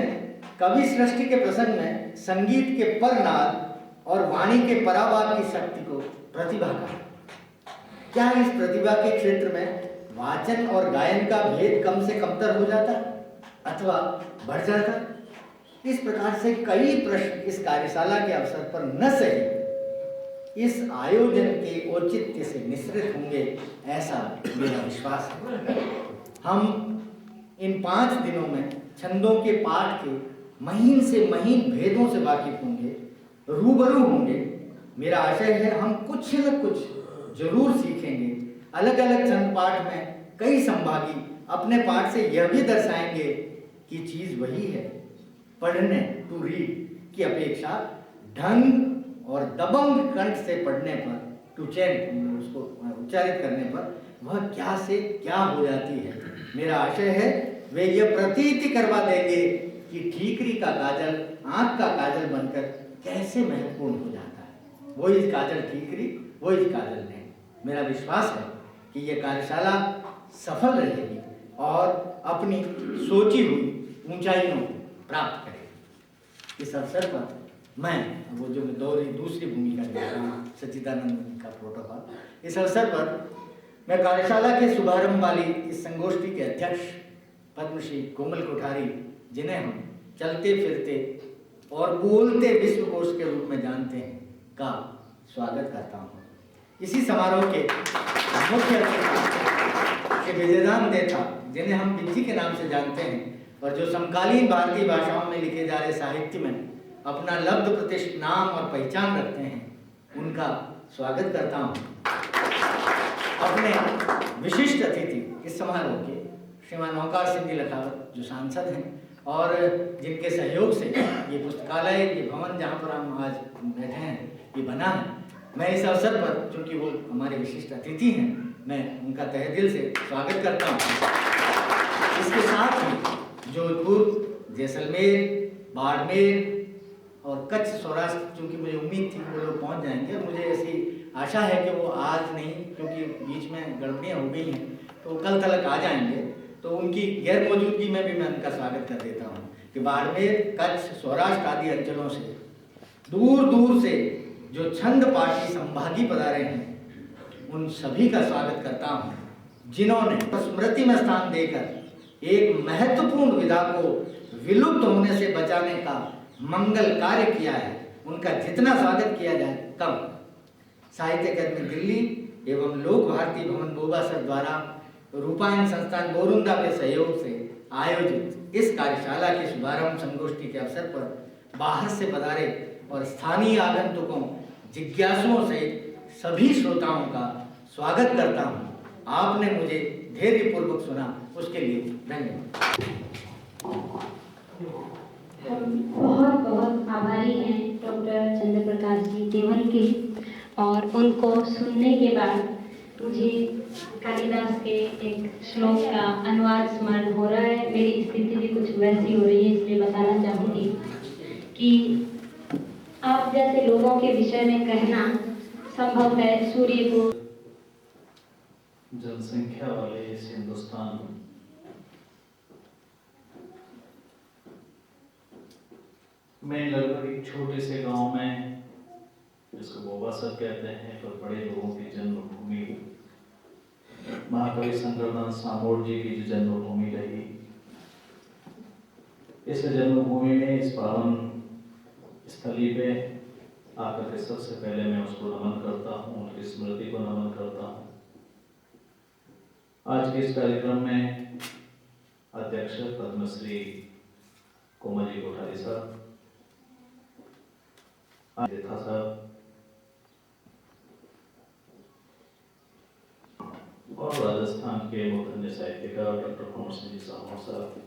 कवि सृष्टि के प्रसंग में संगीत के परनाद और वाणी के परावाक की शक्ति को प्रतिभा कहा। क्या इस प्रतिभा के क्षेत्र में वाचन और गायन का भेद कम से कमतर हो जाता अथवा बढ़ जाता? इस प्रकार से कई प्रश्न इस कार्यशाला के अवसर पर न सही इस आयोजन के औचित्य से निश्रित होंगे, ऐसा मेरा विश्वास है। हम इन 5 दिनों में छंदों के पाठ के महीन से महीन भेदों से वाकिफ होंगे, रूबरू होंगे। मेरा आशय है हम कुछ न कुछ जरूर सीखेंगे। अलग अलग छंद पाठ में कई संभागी अपने पाठ से यह भी दर्शाएंगे कि चीज वही है। पढ़ने टू रीड की अपेक्षा ढंग और दबंग कंठ से पढ़ने पर, टू चैंट उसको उच्चारित करने पर वह क्या से क्या हो जाती है। मेरा आशय है वे यह प्रतीति करवा देंगे कि ठीकरी का काजल आंख का काजल बनकर कैसे महत्वपूर्ण हो जाता है। वो इस काजल ठीकरी, वो इस काजल नहीं। मेरा विश्वास है कि यह कार्यशाला सफल रहेगी और अपनी सोची हुई ऊंचाइयों को प्राप्त करेगी। इस अवसर पर मैं वो जो दूसरी भूमिका निभा रहा हूँ, सच्चिदानंद का प्रोटोकॉल, इस अवसर पर मैं कार्यशाला के शुभारंभ वाली इस संगोष्ठी के अध्यक्ष पद्मश्री कोमल कोठारी, जिन्हें हम चलते फिरते और बोलते विश्वकोश के रूप में जानते हैं, का स्वागत करता हूँ। इसी समारोह के मुख्य अतिथि श्री विजयदान देथा, जिन्हें हम बिज्जी के नाम से जानते हैं और जो समकालीन भारतीय भाषाओं में लिखे जा रहे साहित्य में अपना लब्ध प्रतिष्ठ नाम और पहचान रखते हैं, उनका स्वागत करता हूँ। अपने विशिष्ट अतिथि इस समारोह के श्रीमान ओंकार सिंह जी लखावत, जो सांसद हैं और जिनके सहयोग से ये पुस्तकालय, ये भवन जहाँ पर हम आज बैठे हैं, ये बना है। मैं इस अवसर पर, चूँकि वो हमारे विशिष्ट अतिथि हैं, मैं उनका तहे दिल से स्वागत करता हूँ। इसके साथ ही जोधपुर, जैसलमेर, बाड़मेर और कच्छ, सौराष्ट्र, चूँकि मुझे उम्मीद थी वो लोग पहुँच जाएंगे, और मुझे ऐसी आशा है कि वो आज नहीं, क्योंकि बीच में गड़बड़ियाँ हो गई हैं, तो कल तक आ जाएंगे। तो उनकी गैर मौजूदगी में भी मैं उनका स्वागत कर देता हूँ कि बाड़मेर, कच्छ, सौराष्ट्र आदि अंचलों से दूर दूर से जो छंद पाठी संभागी पधारे हैं, उन सभी का स्वागत करता हूँ, जिन्होंने स्मृति में स्थान देकर एक महत्वपूर्ण विधा को विलुप्त होने से बचाने का मंगल कार्य किया है। उनका जितना स्वागत किया जाए कम। साहित्य अकादमी दिल्ली एवं लोक भारती भवन बोबासर द्वारा रूपायन संस्थान बोरुंदा के सहयोग से आयोजित इस कार्यशाला के शुभारंभ संगोष्ठी के अवसर पर बाहर से पधारे और स्थानीय आगंतुकों, जिज्ञासुओं से सभी श्रोताओं का स्वागत करता हूँ। आपने मुझे धैर्यपूर्वक सुना, उसके लिए धन्यवाद। हम बहुत बहुत आभारी हैं डॉक्टर चंद्र प्रकाश जी देवल के, और उनको सुनने के बाद मुझे कालिदास के एक श्लोक का अनुवाद स्मरण हो रहा है। मेरी स्थिति भी कुछ वैसी हो रही है, इसलिए बताना चाहूँगी। कि आप जैसे लोगों के विषय में कहना संभव है। सूर्य को जनसंख्या वाले इस हिंदुस्तान में लगभग एक छोटे से गांव में, जिसको बोबासर कहते हैं, पर बड़े लोगों की जन्मभूमि महाकवि शंकरनाथ सामोर जी की जो जन्मभूमि रही, इस जन्मभूमि में इस पावन स्थली पे आकर के सबसे पहले मैं उसको नमन करता हूँ, उनकी स्मृति को नमन करता हूँ। आज के इस कार्यक्रम में अध्यक्ष पद्मश्री कोमल जी कोठारी साहब, देखा साहब और राजस्थान के मूर्धन्य साहित्यकार डॉक्टर कुंवर सिंह जी साहब,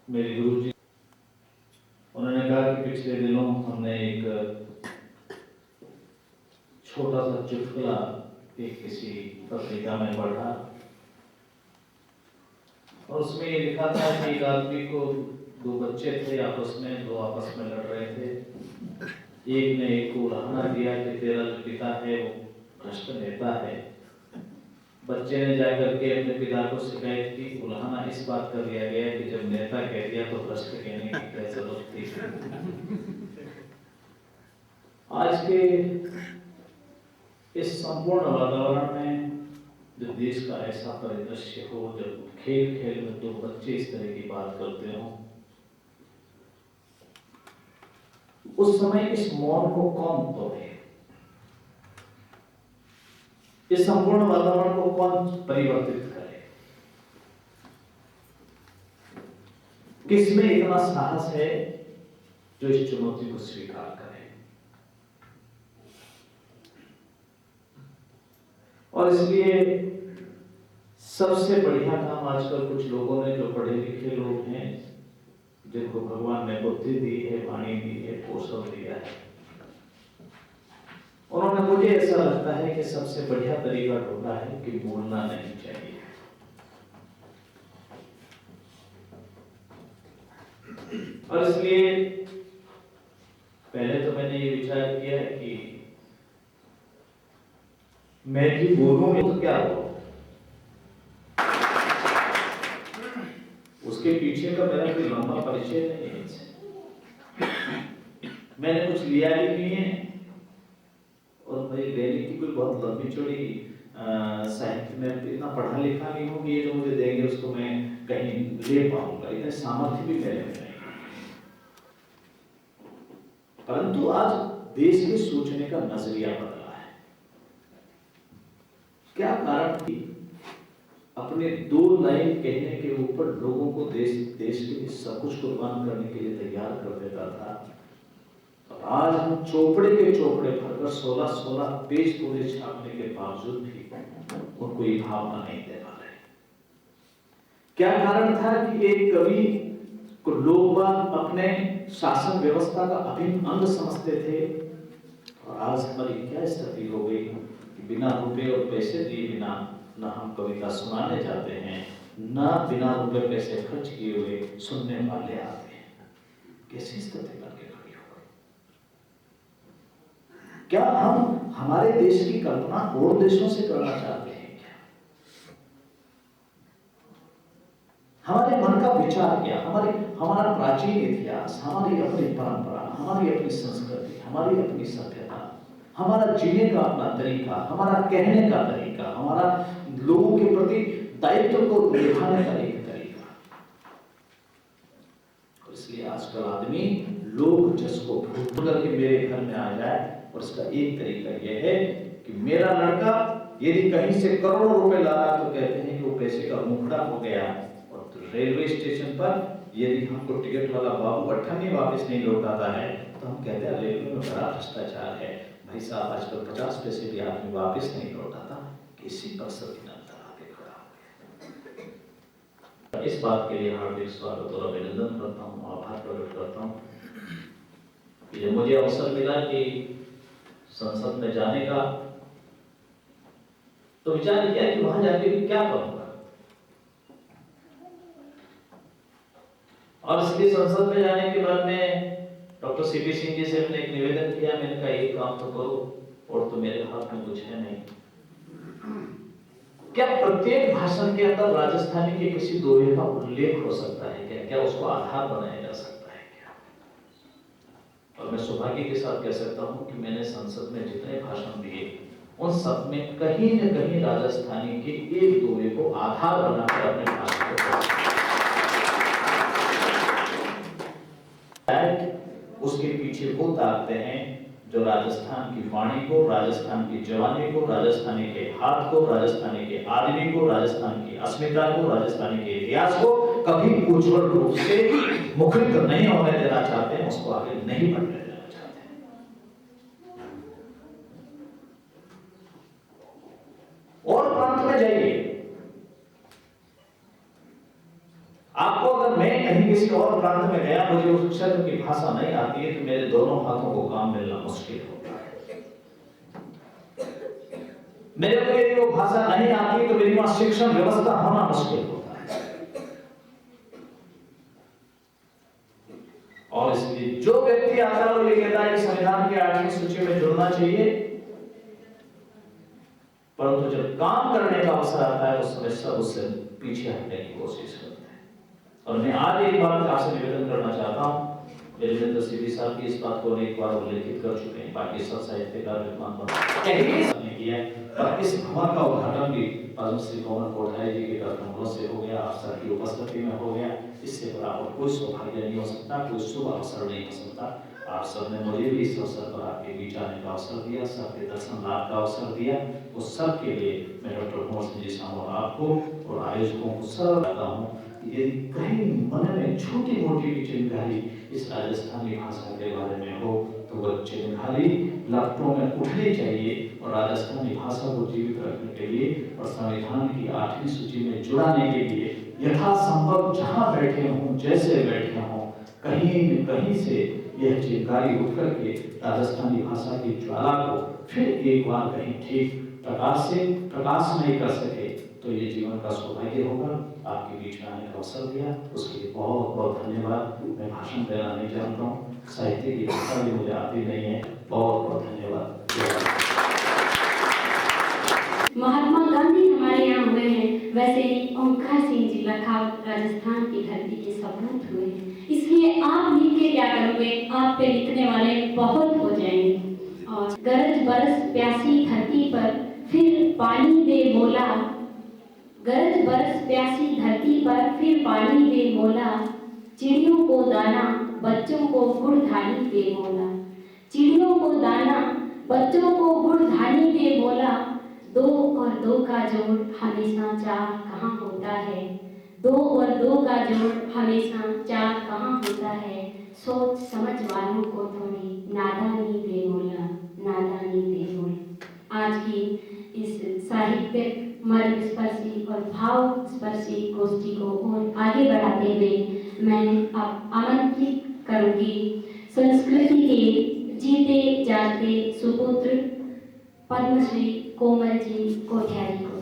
मेरे गुरु जी, उन्होंने कहा कि पिछले दिनों हमने एक छोटा सा चुटकुला एक किसी पत्रिका में पढ़ा और उसमें ये लिखा था कि एक आदमी को दो बच्चे थे, दो आपस में लड़ रहे थे। एक ने एक को उलाहना दिया कि तेरा जो पिता है वो भ्रष्ट नेता है। बच्चे ने जाकर के अपने पिता को शिकायत की। उलाहना इस बात का दिया गया कि जब नेता कह दिया तो भ्रष्ट कहने की क्या जरूरत थी। आज के इस संपूर्ण वातावरण में जब देश का ऐसा परिदृश्य हो, जब खेल खेल में दो बच्चे इस तरह की बात करते हो, उस समय इस मौन को कौन तोड़े, इस संपूर्ण वातावरण को कौन परिवर्तित करे? किसमें इतना साहस है जो इस चुनौती को स्वीकार करे? और इसलिए सबसे बढ़िया काम आजकल कुछ लोगों ने, जो पढ़े लिखे लोग हैं, जिनको भगवान ने बुद्धि दी है, वाणी दी है, पोषण दिया है, उन्होंने, मुझे ऐसा लगता है कि सबसे बढ़िया तरीका ढूंढा है कि बोलना नहीं चाहिए। और इसलिए पहले तो मैंने ये विचार किया कि मैं भी बोलूं तो क्या हो, उसके पीछे का मेरा कोई लंबा परिचय नहीं है इससे। मैंने कुछ लिया ही नहीं है और मेरी देने की कोई बहुत लंबी चौड़ी साहित्य में इतना पढ़ा लिखा नहीं हूँ कि ये जो मुझे देंगे उसको मैं कहीं ले पाऊंगा, इतने सामर्थ्य भी मेरे में नहीं। परंतु आज देश के सोचने का नजरिया बदला है। क्या कारण थी? अपने दो लाइन कहने के ऊपर लोगों को देश के लिए सब कुछ कुर्बान करने के लिए तैयार कर देता था। और आज हम चोपड़े के चोपड़े भरकर 16-16 पेज पूरे छापने के बावजूद भी उनको ये भावना नहीं दे पा रहे। क्या कारण था कि एक कवि को लोग अपने शासन व्यवस्था का अभिन्न अंग समझते थे, और आज हमारी क्या स्थिति हो गई कि बिना रुपए और पैसे दिए बिना न हम कविता सुनाने जाते हैं, न बिना रुपए पैसे खर्च किए हुए सुनने वाले आते हैं। कैसी स्थिति बन के खड़ी हो गई? क्या हम हमारे देश की कल्पना और देशों से करना चाहते हैं? क्या हमारे मन का विचार क्या? हमारा प्राचीन इतिहास, हमारी अपनी परंपरा, हमारी अपनी संस्कृति, हमारी अपनी सभ्यता, हमारा जीने का अपना तरीका, हमारा कहने का तरीका, हमारा लोगों के प्रति दायित्व को निभाने का एक तरीका। और इसलिए आजकल आदमी लोग जिसको भूल करके मेरे घर में आ जाए, और इसका एक तरीका यह है कि मेरा लड़का यदि कहीं से करोड़ों रुपए ला रहा तो कहते हैं कि वो पैसे का मुखड़ा हो गया। और तो रेलवे स्टेशन पर यदि हमको टिकट वाला बाबू अट्ठानी वापस नहीं लौटाता है तो हम कहते हैं रेलवे में बड़ा भ्रष्टाचार है। भाई साहब, आजकल 50 पैसे भी आदमी वापस नहीं लौटाता। किसी पर सत्यनारायण आगे खड़ा हो गया। इस बात के लिए हार्दिक स्वागत और अभिनंदन करता हूँ, आभार प्रकट करता हूँ कि जब मुझे अवसर मिला कि संसद में जाने का, तो विचार किया कि वहां जाके भी क्या करूंगा। और इसलिए संसद में जाने के बाद में डॉक्टर सीपी सिंह जी से मैंने एक निवेदन किया, मैंने कहा एक काम तो करो, और तो मेरे हाथ में कुछ है नहीं, क्या प्रत्येक भाषण के अंदर राजस्थानी के किसी दोहे का उल्लेख हो सकता है क्या? क्या उसको आधार बनाया जा सकता है क्या? और मैं सौभाग्य के साथ कह सकता हूं कि मैंने संसद में जितने भाषण दिए उन सब में कहीं न कहीं राजस्थानी के एक दोहे को आधार बनाकर अपने भाषण को उसके पीछे वो ताकते हैं जो राजस्थान की वाणी को, राजस्थान की जवानी को, राजस्थानी के हाथ को, राजस्थानी के आदमी को, राजस्थान की अस्मिता को, राजस्थानी के इतिहास को कभी उज्जवल रूप से मुखरित नहीं होने देना चाहते हैं, उसको आगे नहीं बढ़ने देना चाहते हैं। और प्रांत में जाइए, आपको अगर मैं कहीं किसी और प्रांत में गया, मुझे उस क्षेत्र की भाषा नहीं आती है, तो मेरे दोनों हाथों को काम मिलना मुश्किल होता है। मेरे को यदि वो भाषा नहीं आती तो मेरी वहां शिक्षण व्यवस्था होना मुश्किल होता है। और इसलिए जो व्यक्ति आता है वो ये कहता है कि संविधान की 8वीं सूची में जुड़ना चाहिए, परंतु जब काम करने का अवसर आता है उस समय सब उससे पीछे हटने की कोशिश करते हैं। और मैं आज एक बात आपसे निवेदन करना चाहता हूं, वीरेंद्र सीपी साहब की इस बात को एक बार उल्लेखित कर चुके हैं, बाकी सब साहित्यकार विद्वान ने किया है। और इस भवन का उद्घाटन भी पद्मश्री कमल कोठारी जी के कदमों से हो गया, आप सबकी उपस्थिति में हो गया। इससे बड़ा और कोई सौभाग्य नहीं हो सकता, कोई शुभ अवसर नहीं हो सकता। आप सबने मुझे भी इस अवसर पर आपके बीच आने का अवसर दिया, सबके दर्शन लाभ का अवसर दिया, उस सब के लिए मैं डॉक्टर कुंवर सिंह जी सामोर आपको और आयोजकों को सब कहता हूँ, यदि कहीं मन में छोटी मोटी भी चिंगारी इस राजस्थानी भाषा के बारे में हो तो वह चिंगारी लपटों में उठनी चाहिए और राजस्थानी भाषा को जीवित रखने के लिए और संविधान की 8वीं सूची में जुड़ाने के लिए यथासंभव जहाँ बैठे हों, जैसे बैठे हों, कहीं न कहीं से यह चिंगारी उठ करके राजस्थानी भाषा की ज्वाला को फिर एक बार कहीं ठीक प्रकाश नहीं कर सके तो ये जीवन का सौभाग्य होगा। आपके बीच में आने का अवसर दिया उसके लिए बहुत बहुत धन्यवाद। मैं भाषण देना नहीं जानता हूँ, साहित्य की भाषा भी मुझे आती नहीं है, बहुत बहुत धन्यवाद। महात्मा गांधी हमारे यहाँ हुए हैं, वैसे ही ओंकार सिंह जी लखावत राजस्थान की धरती के सपूत हुए हैं। इसलिए आप लिख के क्या करोगे, आप पे लिखने वाले बहुत हो जाएंगे। और गरज बरस प्यासी धरती पर फिर पानी दे मोला, गरज बरस प्यासी धरती पर फिर पानी दे मोला, चिड़ियों को दाना बच्चों को गुड़ धानी दे मोला, चिड़ियों को दाना बच्चों को गुड़ धानी दे मोला, 2 और 2 का जोड़ हमेशा 4 कहाँ होता है, 2 और 2 का जोड़ हमेशा 4 कहाँ होता है, सोच समझ वालों को थोड़ी नादानी दे मोला, नादानी दे मोला। आज की इस साहित्यिक मर्म स्पर्शी और भाव स्पर्शी गोष्ठी को और आगे बढ़ाते हुए मैं अब आमंत्रित करूंगी संस्कृति के जीते जागते सुपुत्र पद्मश्री कोमल जी कोठारी को।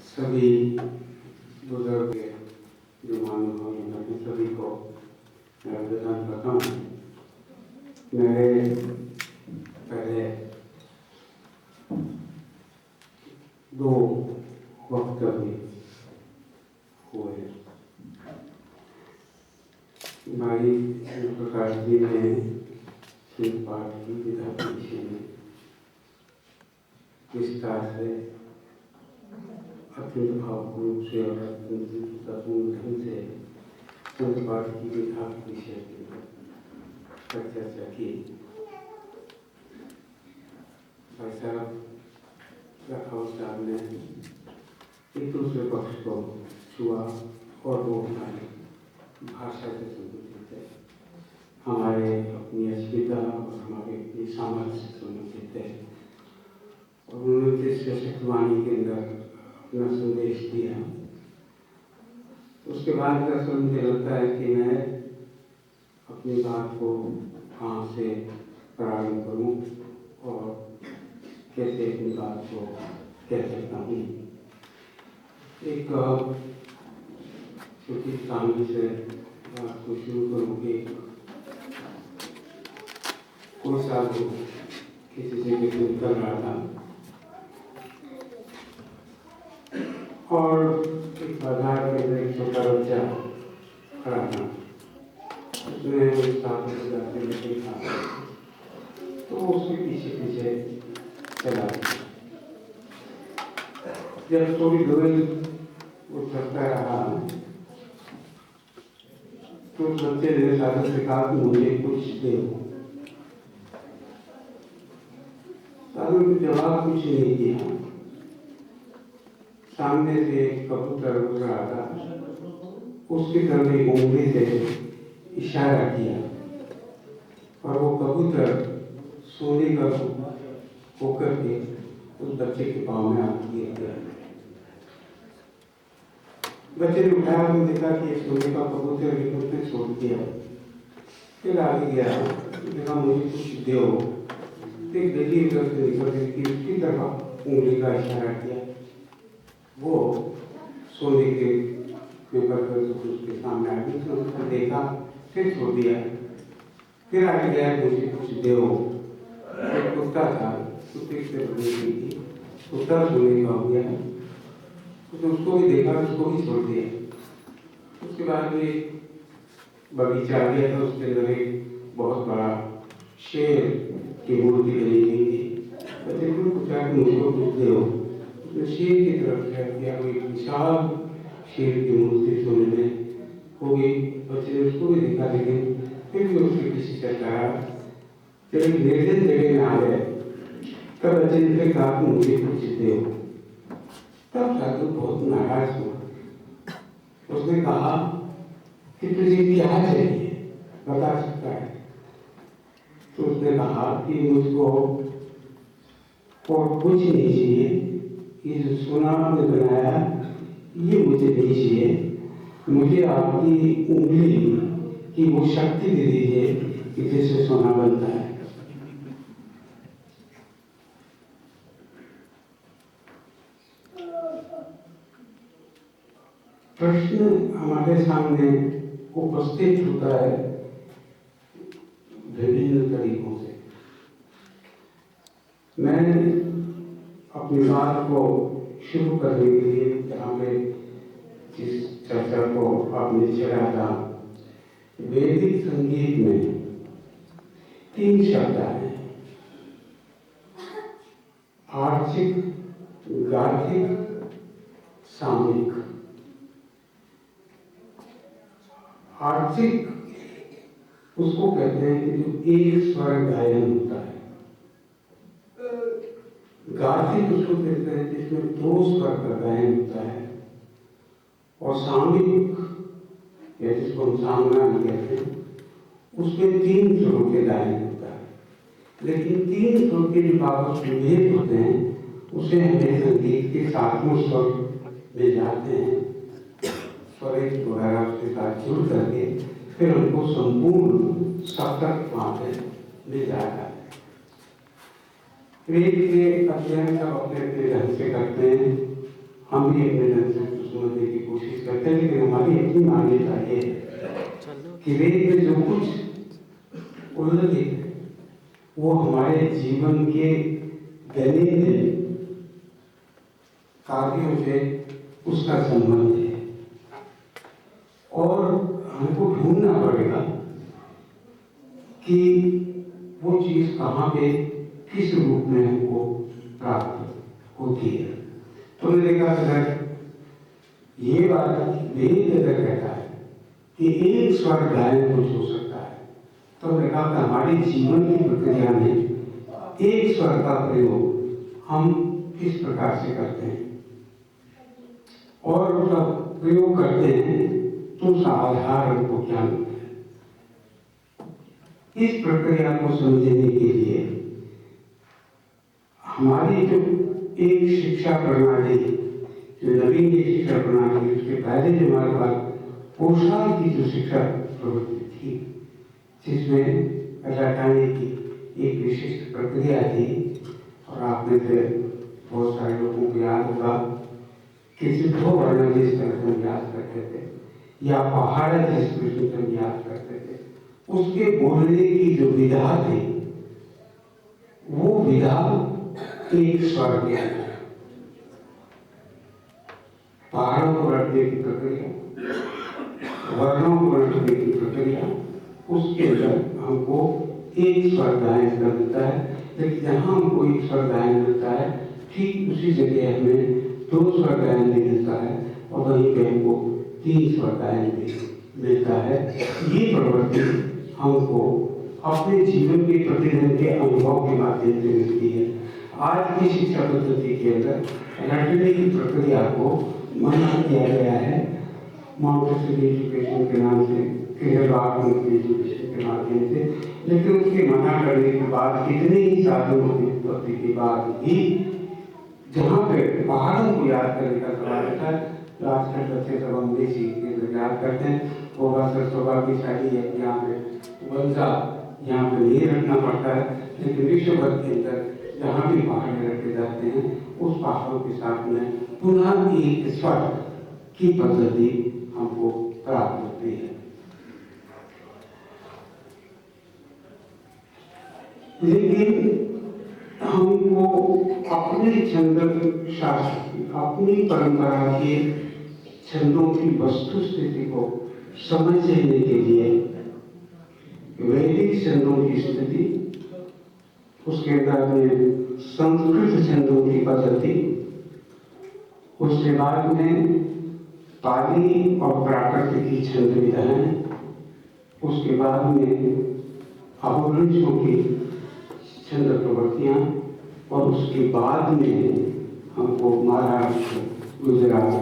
सभी बुजुर्ग जो महानुभाव सभी को मैं अभिवादन करता हूँ। मेरे पहले 2 वक्तव्य हुए। भाई प्रकाश जी ने शिव पाठ की विधा के विषय में विस्तार से अत्यंत भावपूर्ण से और अत्यंत ढंग से संत पाठ की विधा के विषय पर चर्चा की। भाई साहब लखावत साहब ने एक दूसरे पक्ष को छुआ और वो हमारी भाषा से संबंधित है, हमारे अपनी अस्मिता और हमारे अपनी सामर्थ्य से संबंधित है। और उन्होंने जिस सशक्त वाणी के अंदर अपना संदेश दिया, उसके बाद मुझे लगता है कि मैं अपनी बात को कहाँ से प्रारंभ करूं और कैसे अपनी बात को कह सकता हूँ। एक छोटी कहानी से बात को शुरू करूँगी। कोई साल किसी जगह से निकल रहा था और एक बाजार के अंदर एक छोटा बच्चा खड़ा था। उसने उस साथ में जाते हुए देखा तो उसके पीछे पीछे चला गया। जब थोड़ी दूर वो चलता रहा तो उस बच्चे ने साधु से कहा कि मुझे कुछ दे। साधु ने जवाब कुछ नहीं दिया। सामने से एक कबूतर उड़ रहा था, उसकी तरफ एक उंगली से इशारा किया और वो कबूतर सोने का होकर के उस बच्चे के पाँव में आकर गिर गया। बच्चे ने उठाया तो देखा कि ये सोने का कबूतर एक उसने छोड़ दिया। फिर आगे गया, देखा मुझे कुछ दो। एक बेटी उधर से निकल गई कि उसकी तरफ उंगली का इशारा किया। वो सोने के पेपर पर उसके सामने आ गई, उसने उसको देखा, फिर छोड़ दिया। फिर आगे गया, मुझे कुछ दो। एक कुत्ता था, कुत्ते से बनी हुई थी, कुत्ता सोने का हो गया। उसने उसको भी देखा, उसको भी छोड़ दिया। उसके बाद में बगीचा आ गया था, उसके अंदर एक बहुत बड़ा शेर की मूर्ति बनी हुई थी। बच्चे ने पूछा कि मुझको कुछ दो। उसने शेर की तरफ से किया, वो एक विशाल शेर की मूर्ति सोने में हो गई। बच्चे ने उसको भी देखा, लेकिन फिर भी उसके किसी से कहा। जब एक निर्जन जगह में आ गए तब बच्चे ने फिर कहा कि मुझे कुछ दो। तब साधु बहुत नाराज हुआ। उसने कहा कि तुझे क्या चाहिए, बता सकता है? तो उसने कहा कि मुझको और कुछ नहीं चाहिए, ये जो सोना आपने बनाया ये मुझे नहीं चाहिए। मुझे आपकी उंगली की वो शक्ति दे दीजिए कि जिससे सोना बनता है। प्रश्न हमारे सामने उपस्थित होता है विभिन्न तरीकों से। मैं अपनी बात को शुरू करने के लिए जहाँ पे जिस चर्चा को आपने छेड़ा था, वैदिक संगीत में 3 शब्द आए: आर्चिक, गार्थिक, सामयिक। आर्चिक उसको कहते हैं कि जो एक स्वर गायन होता है। गार्थिक उसको कहते हैं जिसमें 2 स्वर का गायन होता है। और सामयिक या जिसको हम सामगान कहते हैं, उसमें 3 स्वरों के गायन होता है। लेकिन 3 स्वर के जो आपस में भेद होते हैं उसे हमें संगीत के 7वें स्वर में जाते हैं। स्वर एक वगैरह उसके साथ जुड़ करके फिर हमको संपूर्ण सप्तक वहाँ पे मिल जाता है। वेद के अध्ययन सब अपने अपने ढंग से करते हैं, हम भी अपने ढंग से समझने की कोशिश करते हैं, लेकिन हमारी अपनी मान्यता ये है कि वेद में जो कुछ उल्लेखित है वो हमारे जीवन के दैनंदिन कार्यों से उसका संबंध है। और हमको ढूंढना पड़ेगा कि वो चीज कहाँ पे किस रूप में हमको प्राप्त होती है। तो मैंने देखा अगर ये बात वेद अगर कहता है कि एक स्वर गायन कुछ हो सकता है, तो मैंने कहा कि हमारी जीवन की प्रक्रिया में एक स्वर का प्रयोग हम किस प्रकार से करते हैं और उसका प्रयोग करते हैं तो उसका आधार हमको क्या मिलता है। इस प्रक्रिया को समझने के लिए हमारी जो एक शिक्षा प्रणाली, जो नवीन की शिक्षा प्रणाली, उसके पहले जो हमारे पास पोशाक की जो शिक्षा प्रवृत्ति थी, जिसमें रटाने की एक विशिष्ट प्रक्रिया थी। और आप में से बहुत सारे लोगों को याद होगा कि सिद्धो वर्ण जिस तरह से हम याद करते थे या पहाड़ जिस तरह से हम याद करते थे, उसके बोलने की जो विधा थी वो विधा एक स्वर के पहाड़ों को रटने की प्रक्रिया, वर्णों को रटने की प्रक्रिया, उसके अंदर हमको एक स्वर गायन का मिलता है। लेकिन जहाँ हमको एक स्वर गायन मिलता है, ठीक उसी जगह हमें 2 स्वर गायन भी मिलता है और वहीं पे हमको 3 स्वर गायन भी मिलता है। ये प्रवृत्ति हमको अपने जीवन के प्रतिदिन के अनुभव के माध्यम से मिलती है। आज की शिक्षा पद्धति के अंदर रटने की प्रक्रिया को मना किया गया है मॉन्टेसरी एजुकेशन के नाम से, एजुकेशन के माध्यम से। लेकिन उसके मना करने के बाद कितने ही साधनों की उत्पत्ति के बाद भी जहाँ पे पहाड़ों को याद करने का सवाल था, तो आजकल बच्चे सब अंग्रेजी के याद करते हैं। वो बस सौभाग्यशाली है कि यहाँ पे वंजा यहाँ पे नहीं रखना पड़ता है, लेकिन विश्व भर के अंदर जहाँ भी पहाड़ रखे जाते हैं उस पहाड़ों के साथ में पुनः एक स्वर की पद्धति हमको प्राप्त होती है। लेकिन हमको अपने छंद शास्त्र, अपनी परंपरा के छंदों की वस्तु स्थिति को समझने के लिए वैदिक छंदों की स्थिति, उसके बाद में संस्कृत छंदों की पद्धति, उसके बाद में पाली और प्राकृतिक छंद विधाएं, उसके बाद में अपभ्रंशों की छंद प्रवृत्तियां, और उसके बाद में हमको महाराष्ट्र, गुजरात,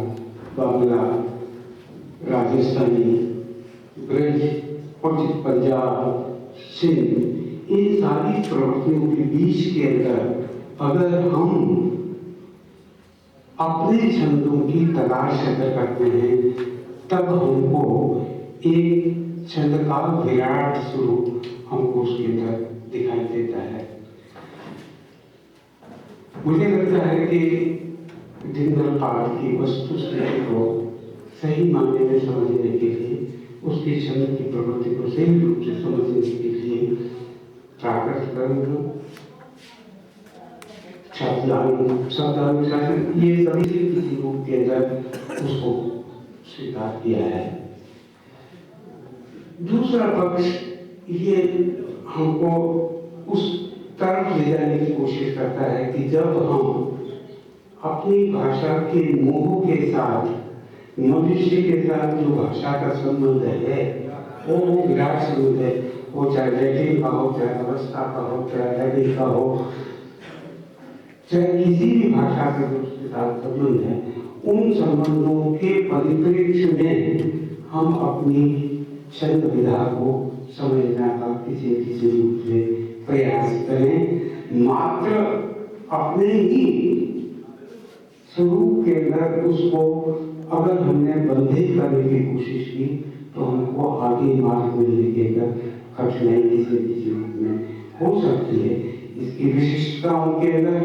बांग्ला, राजस्थानी, ब्रज, पंजाब, सिंध, इन सारी प्रवृत्तियों के बीच के अंदर अगर हम अपने छंदों की तलाश अगर करते हैं, तब हमको एक छंद का विराट स्वरूप हमको उसके अंदर दिखाई देता है। मुझे लगता है कि जिंदल काल की वस्तु स्थिति को सही मायने में समझने के लिए, उसके छंद की प्रवृत्ति को सही रूप से समझने के लिए प्राकृत कर्म, शब्दानुशासन, ये सभी किसी रूप के अंदर उसको स्वीकार किया है। दूसरा पक्ष ये हमको उस तरफ ले जाने की कोशिश करता है कि जब हम अपनी भाषा के मोह के साथ, मनुष्य के साथ जो भाषा का संबंध है वो विराट संबंध है, वो चाहे लैटिन का हो, चाहे अवस्था का हो, चाहे लैटिन का हो, चाहे किसी भी भाषा का जो उसके साथ संबंध है, उन संबंधों के परिप्रेक्ष्य में हम अपनी छंद विधा को समझने का किसी रूप से प्रयास करें। मात्र अपने ही स्वरूप के अंदर उसको अगर हमने बंधित करने की कोशिश की, तो हमको आगे मार्ग मिलने के अंदर कठिनाई किसी रूप में हो सकती है। इसकी विशिष्टताओं के अंदर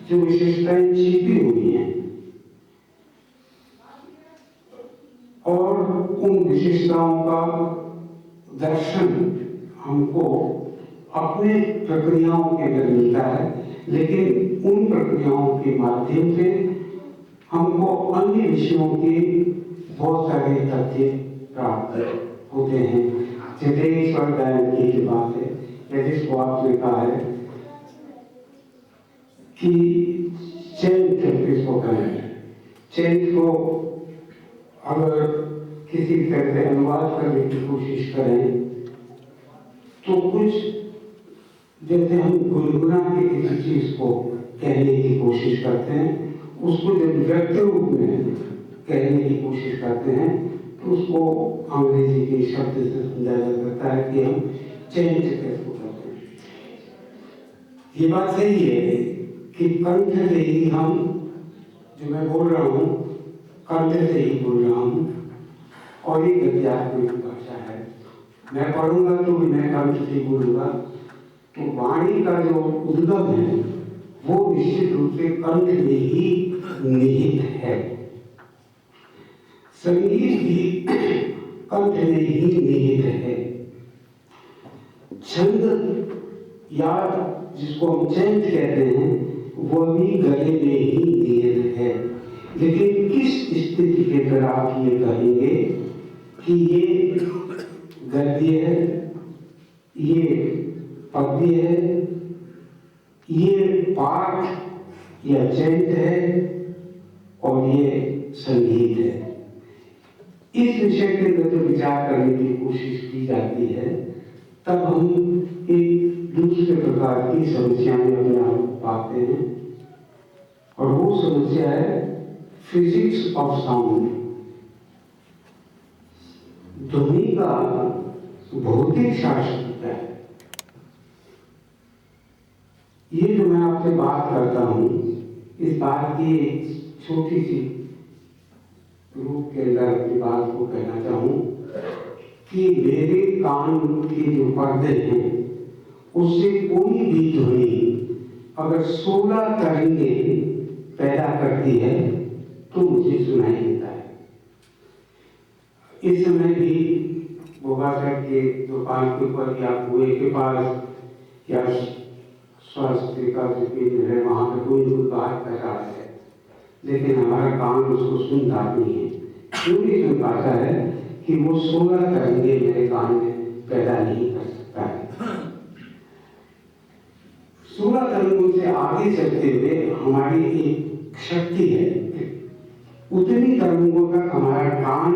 जो विशेषताएं छिपी हुई हैं और उन विशेषताओं का दर्शन हमको अपने प्रक्रियाओं के अंदर मिलता है, लेकिन उन प्रक्रियाओं के माध्यम से हमको अन्य विषयों के बहुत सारे तथ्य प्राप्त होते हैं। जैसे स्वर गायन की बात है, जैसे जिसको आपने कहा है कि चैंट किसको कहें, चैंट को अगर किसी तरह से अनुवाद करने की कोशिश करें तो कुछ जैसे हम गुनगुना के किसी चीज को कहने की कोशिश करते हैं, उसको जब व्यक्त रूप में कहने की कोशिश करते हैं तो उसको अंग्रेजी के शब्द से समझाया जाता है कि हम चेंज कैसे करते हैं। ये बात सही है कि कंठ से ही हम, जो मैं बोल रहा हूँ कंठ से ही बोल रहा हूँ, और ये गद्यात्मक भाषा है। मैं पढ़ूंगा तो भी मैं कंठ से बोलूंगा, तो वाणी का जो उद्गम है वो निश्चित रूप से कंठ में ही निहित है। संगीत भी कंठ में ही निहित है। छंद या जिसको हम चैंट कहते हैं वह भी गले में ही निहित है। लेकिन किस स्थिति के तरह आप ये कहेंगे कि ये गद्य है, ये पद्य है, ये पाठ या चैंट है और ये संगीत है। इस विषय के अंदर जो विचार करने की कोशिश की जाती है तब हम एक दूसरे प्रकार की समस्या में अपने आप पाते हैं और वो समस्या है फिजिक्स ऑफ साउंड। ध्वनि का भौतिक शास्त्र क्या है? ये जो मैं आपसे बात करता हूँ इस बात की एक छोटी सी रूप के अंदर अपनी बात को कहना चाहूँ कि मेरे कान के जो पर्दे हैं उससे कोई भी ध्वनि अगर 16 तरंगे पैदा करती है तो मुझे सुनाई देता है। इस समय भी भोगासर के दुकान के ऊपर या कुएं के पास या स्वास्थ्य का जो केंद्र है वहाँ पे कोई बात कर रहा है, लेकिन हमारा कान उसको सुनता नहीं है। क्यों नहीं सुन पाता है कि वो 16 तरंगे मेरे कान में पैदा नहीं कर सकता है। 16 तरंगों से आगे चलते हुए हमारी एक शक्ति है, उतनी तरंगों तक हमारा कान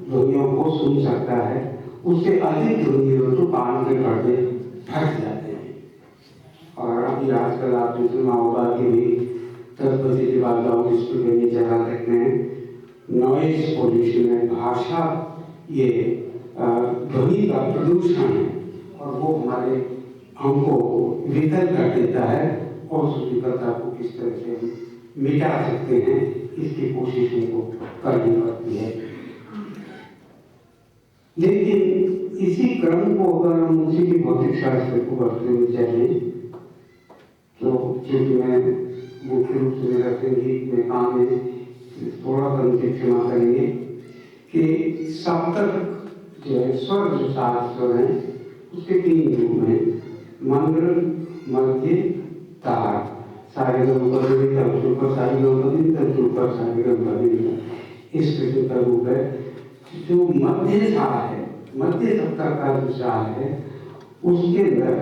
ध्वनियों को सुन सकता है। उससे अधिक ध्वनियों तो कान के पर्दे फट जाते हैं। और अभी आजकल आपने सुना होगा कि भी 10 बजे के बाद लाउड स्पीकर नहीं चला सकते हैं। नॉइज पोल्यूशन है, भाषा ये ध्वनि का प्रदूषण है और वो हमारे हमको विकल कर देता है और उस विकलता को किस तरह से हम मिटा सकते हैं इसकी कोशिश हमको करनी पड़ती है। लेकिन इसी क्रम को अगर हम उसी की भौतिक शास्त्र को बढ़ते हुए चलें तो चूंकि मैं मुख्य रूप से मेरा संगीत में काम है, थोड़ा सा मुझे क्षमा करेंगे कि सप्तक जो है स्वर जो 7 स्वर हैं उसके 3 रूप हैं, मंद्र, मध्य, तार। सारे लोग ऊपर सारे इस किस्म का रूप है। जो मध्य सार है, मध्य सप्तक का जो सार है उसके अंदर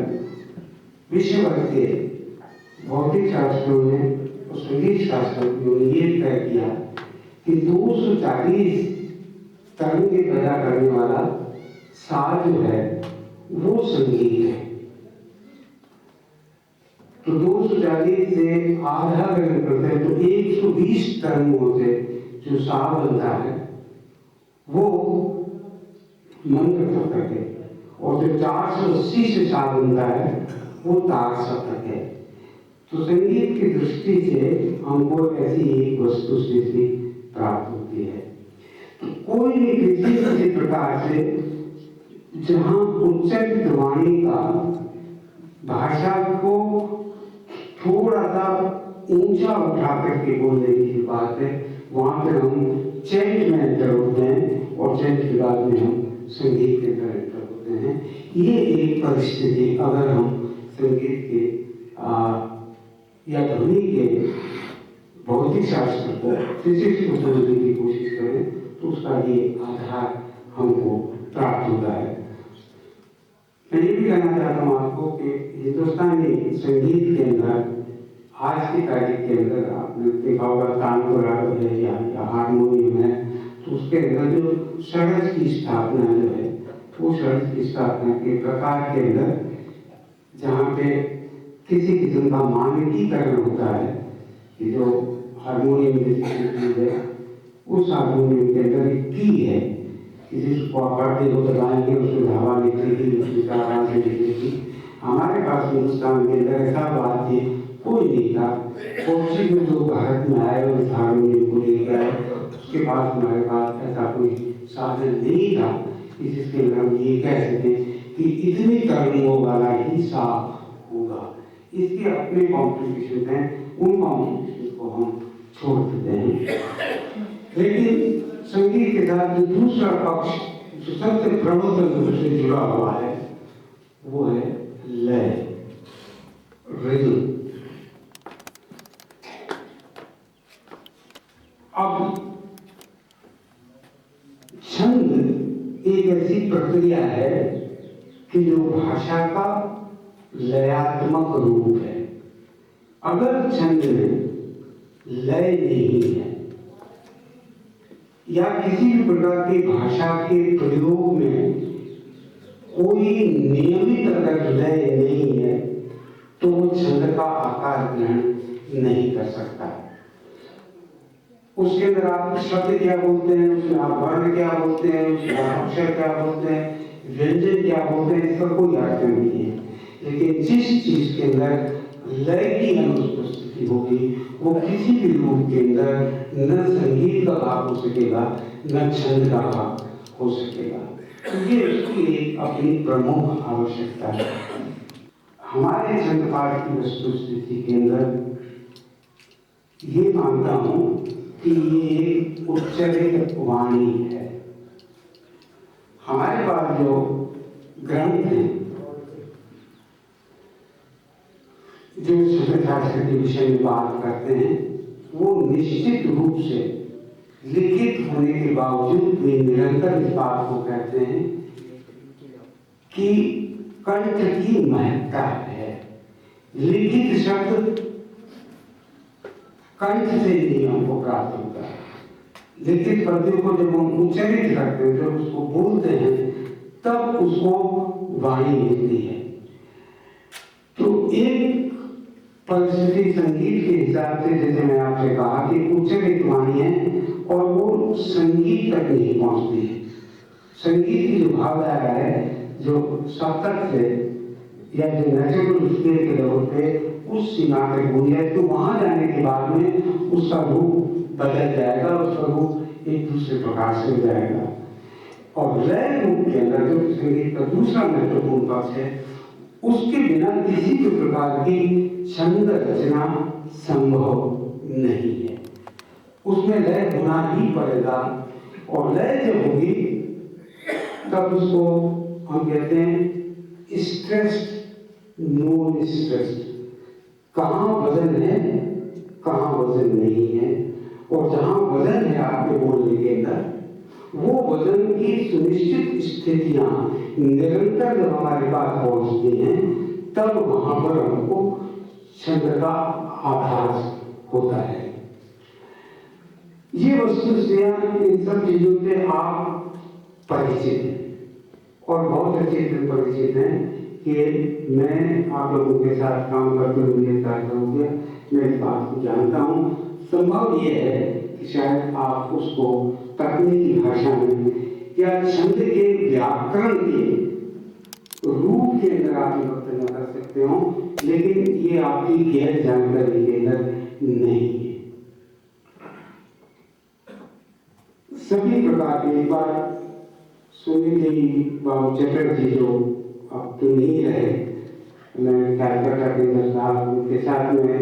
विश्व भर के भौतिक शास्त्रों ने और संगीत शास्त्रों ने ये तय किया कि 240 तरंगे पैदा करने वाला सार जो है वो संगीत है। तो 240 से आधा ग्रहण करते हैं तो 120 तरंगों से जो सार बनता है वो मंत्र सप्तक है और जो 480 से सार बनता है वो तार सप्तक है। तो संगीत की दृष्टि से हमको ऐसी एक वस्तु स्थिति प्राप्त होती है। तो कोई भी किसी प्रकार से जहाँ उच्चरित वाणी का भाषा को थोड़ा सा ऊंचा उठा करके बोलने की बात है, वहाँ पे हम चैंट में एंटर होते हैं और चैंट के बाद में हम संगीत के अंदर एंटर होते हैं। ये एक परिस्थिति अगर हम संगीत के या ध्वनि के भौतिक शास्त्र को फिजिक्स को समझने की कोशिश करें तो उसका ये आधार हमको प्राप्त होता है। मैं ये भी कहना चाहता हूँ आपको कि हिंदुस्तानी संगीत के अंदर आज की तारीख के अंदर आपने देखा होगा तानपुर है या हारमोनियम है, तो उसके अंदर जो षड्ज की स्थापना जो है वो षड्ज की स्थापना के प्रकार के अंदर जहाँ पे किसी किस्म का मानकीकरण होता है कि जो हारमोनियम जैसी चीज है उस हारमोनियम के अंदर एक की है कि जिसको आप पढ़ते हो दबाएंगे उसमें हवा निकलेगी, उसमें आराम से निकलेगी। हमारे पास हिंदुस्तान के अंदर ऐसा बात ये कोई नहीं था। पश्चिम में जो भारत में आए और इस हारमोनियम को ले गए उसके पास हमारे पास ऐसा कोई साधन नहीं था जिसके अंदर हम ये कह सकें कि इतनी तरंगों वाला ही सा होगा। इसके अपने कॉम्प्लिकेशन हैं, उन कॉम्प्लिकेशन को हम छोड़ देते हैं। लेकिन संगीत के साथ जो दूसरा पक्ष जो सबसे प्रमुख रूप से जुड़ा हुआ है वो है लय, रिदम। अब छंद एक ऐसी प्रक्रिया है कि जो भाषा का लयात्मक रूप है। अगर छंद में लय नहीं है या किसी भी प्रकार की भाषा के प्रयोग में कोई नियमित अगर लय नहीं है तो वो छंद का आकार ग्रहण नहीं कर सकता। उसके अंदर आप शब्द क्या बोलते हैं, उसमें आप वर्ण क्या बोलते हैं, उसमें आप अक्षर क्या बोलते हैं, व्यंजन क्या बोलते हैं, इसका कोई अर्थ नहीं है। लेकिन जिस चीज के अंदर लय की अनुपस्थिति होगी वो किसी भी रूप के अंदर न संगीत का भाव हो सकेगा न छंद का भाव हो सकेगा। तो ये उसकी एक अपनी प्रमुख आवश्यकता है। हमारे छंद पाठ की वस्तुस्थिति के अंदर ये मानता हूँ कि ये एक उच्चरित वाणी है। हमारे पास जो ग्रंथ हैं जो छंद शास्त्र के विषय में बात करते हैं वो निश्चित रूप से लिखित होने के बावजूद भी निरंतर इस बात को कहते हैं कि कंठ की महत्ता है। लिखित शब्द कंठ से ही हमको प्राप्त होता है। लिखित पद्यों को जब हम उच्चरित करते हैं, जब उसको बोलते हैं, तब उसको वाणी मिलती है। तो एक परिस्थिति संगीत के हिसाब से, जैसे मैं आपसे कहा कि उच्चरित वाणी है और वो संगीत तक नहीं पहुंचती है। संगीत की जो भावधारा है, जो सप्तक से या जो नेचुरल स्केल के लेवल पे उस सीमा पे हुई है, तो वहां जाने के बाद में उसका रूप बदल जाएगा, उसका रूप एक दूसरे प्रकार से हो जाएगा। और लय रूप के अंदर जो संगीत का दूसरा महत्वपूर्ण पक्ष है, उसके बिना किसी भी प्रकार की छंद रचना संभव नहीं है। उसमें लय होना ही पड़ेगा और लय जब होगी तब उसको हम कहते हैं स्ट्रेस्ड नॉन स्ट्रेस्ड। कहाँ वजन है, कहाँ वजन नहीं है, और जहाँ वजन है आपके बोलने के अंदर, वो वजन की सुनिश्चित स्थितियां निरंतर जब हमारे पास पहुंचती हैं तब वहां पर हमको छंद का आभास होता है। ये वस्तुस्थितियां, इन सब चीजों से आप परिचित हैं और बहुत अच्छे से परिचित हैं कि मैं आप लोगों के साथ काम करते हुए कार्य हो गया, मैं इस बात को जानता हूँ। संभव ये है कि शायद आप उसको तकनीकी भाषा में या छंद के व्याकरण के रूप के अंदर आप व्यक्त न कर सकते हो, लेकिन ये आपकी गैर जानकारी के अंदर नहीं है। सभी प्रकार के, एक बार सुनीति बाबू चटर्जी जो अब तो नहीं रहे, मैं कैलकाटा के अंदर था, उनके साथ में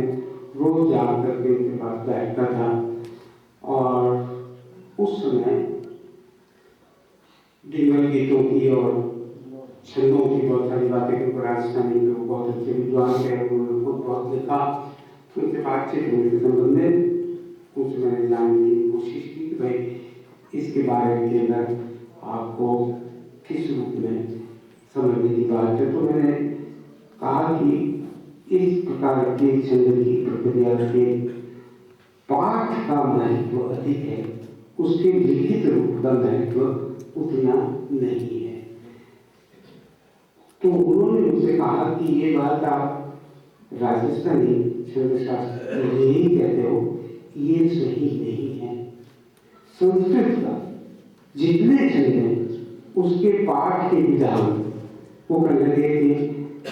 रोज जा करके उनके पास बैठता था और उस समय डिंगल गीतों की और छंदों की बहुत सारी बातें, क्योंकि राजस्थानी लोग बहुत अच्छे विद्वान थे, उन्होंने खुद बहुत लिखा, उनसे बातचीत होने के संबंध में उनसे मैंने जानने की कोशिश की कि भाई इसके बारे के अंदर आपको किस रूप में समझने की बात है। तो मैंने कहा कि इस प्रकार के छंद की प्रक्रिया के पाठ का महत्व अधिक है, उसके लिखित रूप का महत्व उतना नहीं है। तो उन्होंने मुझसे कहा कि ये बात आप राजस्थानी छंद शास्त्र यही कहते हो, ये सही नहीं है। संस्कृत का जितने छंद हैं उसके पाठ के विधान वो कहने लगे कि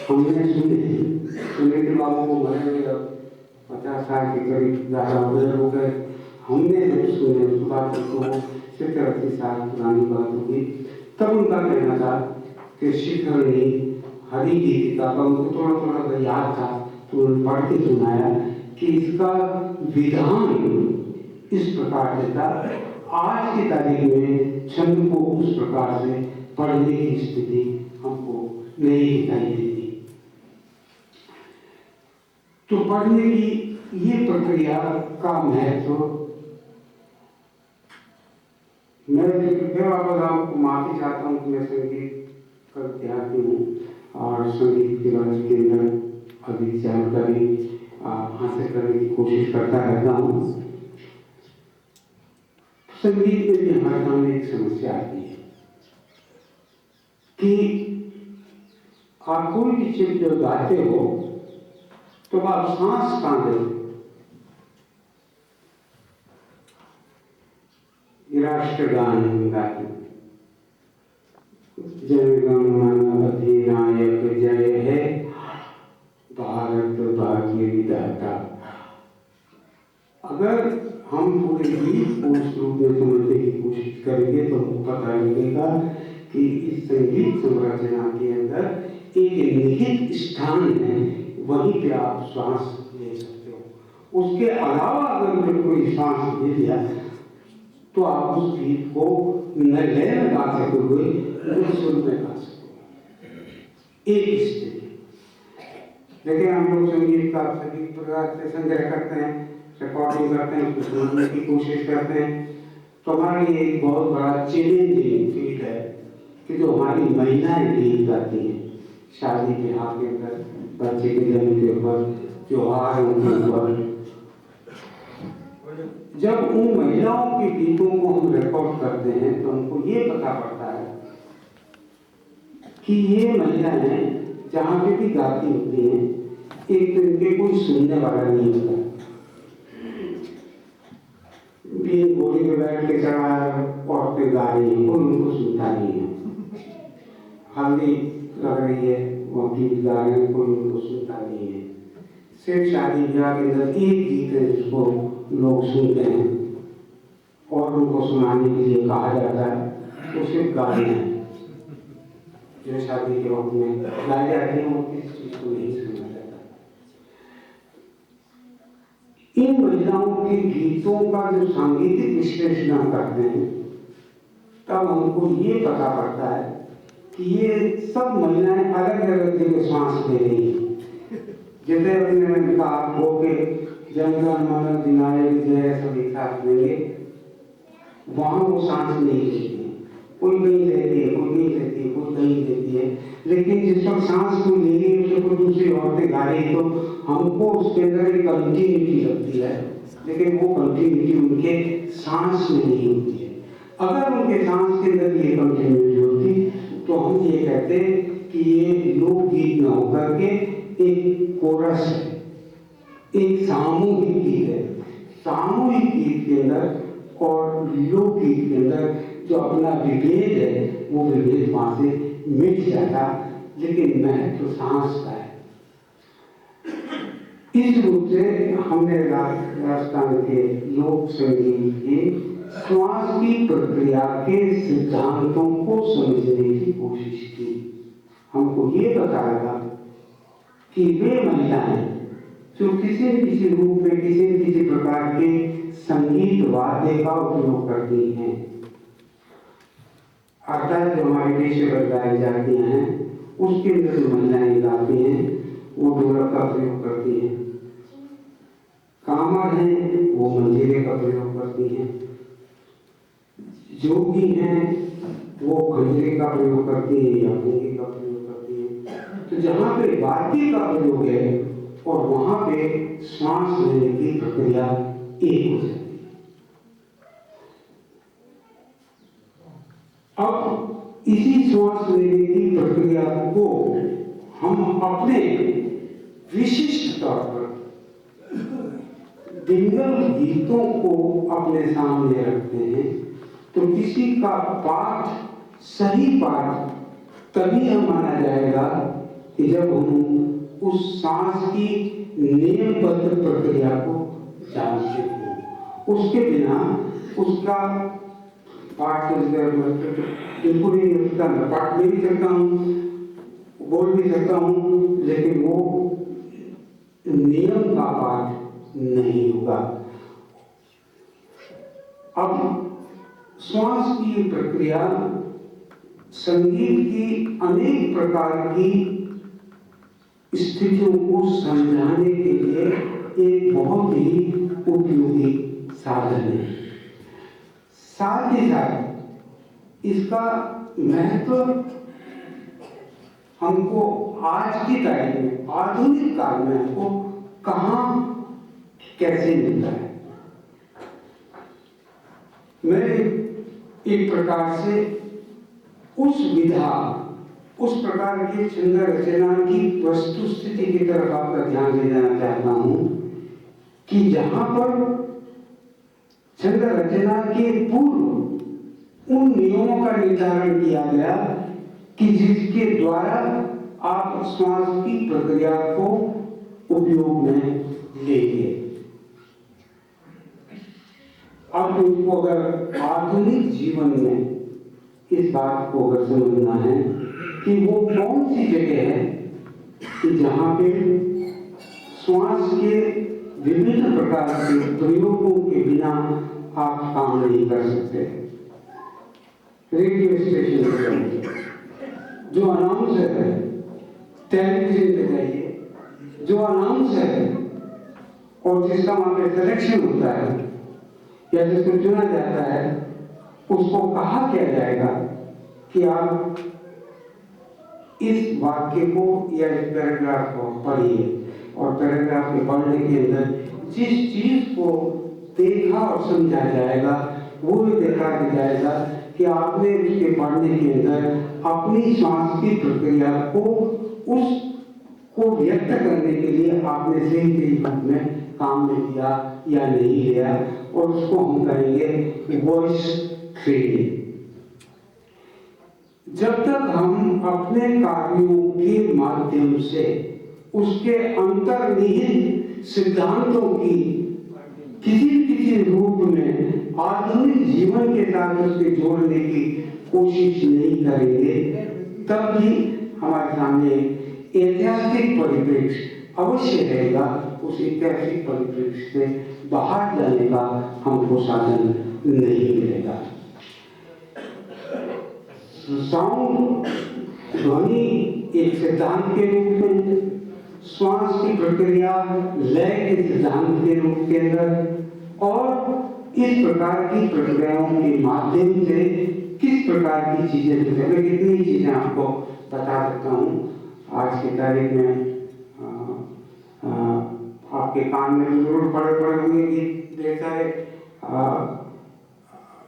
हमने सुने के बाबू को मरे हुए 50 साल के करीब ज़्यादा उधर हो गए, हमने जब सुने उस बात को 70-80 साल पुरानी बात होगी, तब उनका कहना था कि शिखर ने हरि की किताब हमको थोड़ा थोड़ा याद था तो उन्होंने पढ़ के सुनाया कि इसका विधान इस प्रकार से था। आज की तारीख में छंद को उस प्रकार से पढ़ने की स्थिति हमको नहीं दिखाई देती। तो पढ़ने की ये प्रक्रिया का महत्व मैं फिर वापस आपको माफी चाहता हूँ कि मैं संगीत का विद्यार्थी हूँ और संगीत के बारे के अंदर अधिक जानकारी हासिल करने की कोशिश करता रहता हूँ। संगीत में भी हमारे सामने एक समस्या आती है कि आप कोई भी चीज जो गाते हो तो आप सांस तांगे राष्ट्रगान गाते, जनगण मन अधिनायक जय है भारत भाग्य विधाता। अगर हम पूरे गीत को उस रूप में समझने की कोशिश करेंगे तो हमको पता लगेगा कि इस संगीत संरचना के अंदर एक निहित स्थान है, वहीं पे आप श्वास ले सकते हो। उसके अलावा अगर कोई श्वास ले लिया तो आप उस गीत को न लय में गा सकोगे न सुर में गा सकोगे। एक स्थिति देखिए, हम लोग संगीत का सभी प्रकार से संग्रह करते हैं, रिकॉर्डिंग करते हैं, उसको सुनने की कोशिश करते हैं। तो हमारे लिए एक बहुत बड़ा चैलेंजिंग फील्ड है कि जो हमारी महिलाएं गीत गाती हैं शादी ब्याह के अंदर, बच्चे के जन्म के ऊपर, त्योहार के ऊपर, जब उन महिलाओं के गीतों को हम रिकॉर्ड करते हैं तो हमको ये पता पड़ता है कि ये महिलाएं जहाँ पे भी गाती होती हैं, एक तो इनके कोई सुनने वाला नहीं होता। घोड़े पे बैठ के चढ़ा औरतें गा रही हैं, कोई उनको सुनता नहीं है। हल्दी लग रही है, वो गीत गा रहे हैं, कोई उनको सुनता नहीं है। सिर्फ शादी ब्याह के अंदर एक गीत है जिसको लोग सुनते हैं और उनको सुनाने के लिए कहा जाता है, तो सिर्फ गाने हैं जो शादी के वक्त में गाए जाते हैं, वो किसी चीज को नहीं सुना जाता। इन महिलाओं के गीतों का जो सांगीतिक विश्लेषण करते हैं तब हमको ये पता पड़ता है कि ये सब महिलाएं अलग अलग जगह सांस ले रही हैं। जैसे मैंने कहा आपको कि जनगण मन अधिनायक जय सभी साथ लेंगे, वहां वो सांस नहीं लेती है, कोई कहीं लेती है, कोई नहीं लेती है, कोई कहीं लेती है। लेकिन जिस वक्त सांस कोई ले रही है उससे कोई दूसरी औरतें गा रही है तो हमको उसके अंदर एक कंटिन्यूटी लगती है, लेकिन वो कंटिन्यूटी उनके सांस में नहीं होती है। अगर उनके सांस के अंदर ये कंटिन्यूटी होती तो हम ये कहते कि ये लोकगीत न होकर के एक कोरस है, एक सामूहिक गीत है। सामूहिक गीत के अंदर और लोकगीत के अंदर जो अपना विभेद है वो विभेद वहां से मिट जाता, लेकिन महत्व सांस का है। इस रूप से हमने राजस्थान के लोक संगीत के श्वास की प्रक्रिया के सिद्धांतों को समझने की कोशिश की। हमको ये पता लगा कि वे महिलाएं जो किसी न किसी रूप में किसी न किसी प्रकार के संगीत वाद्य का उपयोग करती हैं, अर्थात जो हमारे देश में गाई जाती हैं उसके अंदर जो महिलाएं गाती हैं वो ढोलक का प्रयोग करती हैं, कामर हैं वो मंजीरे का प्रयोग करती हैं, जोगी हैं वो खंजरे का प्रयोग करती है या पुंगी का प्रयोग करती है। तो जहाँ पे वाद्य का प्रयोग है और वहां पे श्वास लेने की प्रक्रिया एक हो जाती है। अब इसी श्वास लेने की प्रक्रिया को हम अपने विशिष्ट तौर पर डिंगल गीतों को अपने सामने रखते हैं तो किसी का पाठ सही पाठ तभी हम माना जाएगा कि जब हम उस सांस की नियमबद्ध प्रक्रिया को जानते हो। उसके बिना उसका पाठ बिल्कुल ही नहीं सकता। मैं पाठ ले भी सकता हूँ, बोल भी सकता हूँ, लेकिन वो नहीं होगा। अब श्वास की प्रक्रिया संगीत की अनेक प्रकार की स्थितियों को समझाने के लिए एक बहुत ही उपयोगी साधन है। साथ ही साथ इसका महत्व हमको आज की तारीख में, आधुनिक काल में हमको कहाँ कैसे मिलता है। मैं एक प्रकार से उस प्रकार के छंद रचना की वस्तु स्थिति की तरफ आपका ध्यान ले जाना चाहता हूं कि जहां पर छंद रचना के पूर्व उन नियमों का निर्धारण किया गया कि जिसके द्वारा आप श्वास की प्रक्रिया को उपयोग में लेंगे। अब उनको अगर आधुनिक जीवन में इस बात को अगर समझना है कि वो कौन सी जगह है कि जहाँ पे श्वास के विभिन्न प्रकार के प्रयोगों के बिना आप काम नहीं कर सकते। रेडियो स्टेशन पे जाइए, जो अनाउंसर है, टेलीविजन पे जाइए, जो अनाउंसर है और जिसका वहाँ पे सिलेक्शन होता है या जिसको चुना जाता है, उसको कहा क्या जाएगा कि आप इस वाक्य को या इस पैराग्राफ को पढ़िए, और पैराग्राफ के पढ़ने के अंदर जिस चीज को देखा और समझा जाएगा वो भी देखा जाएगा कि आपने उसके पढ़ने के अंदर अपनी श्वास की प्रक्रिया को व्यक्त करने के लिए आपने सही रूप में काम में लिया या नहीं लिया, और उसको हम कहेंगे वॉइस ट्रेनिंग। जब तक हम अपने कार्यों के माध्यम से उसके अंतर्निहित सिद्धांतों की किसी रूप में आधुनिक जीवन के साथ उसके जोड़ने की कोशिश नहीं करेंगे, तब भी हमारे सामने ऐतिहासिक परिप्रेक्ष्य अवश्य रहेगा। उस ऐतिहासिक परिप्रेक्ष्य से बाहर जाने का हमको साधन नहीं मिलेगा। साउंड, ध्वनि एक सिद्धांत के रूप में, श्वास की प्रक्रिया लय के सिद्धांत के रूप के अंदर, और इस प्रकार की प्रक्रियाओं के माध्यम से किस प्रकार की चीजें, कितनी चीजें आपको बता सकता हूँ। आज की तारीख में आपके कान में जरूर पड़े होंगे गीत ढेर सारे,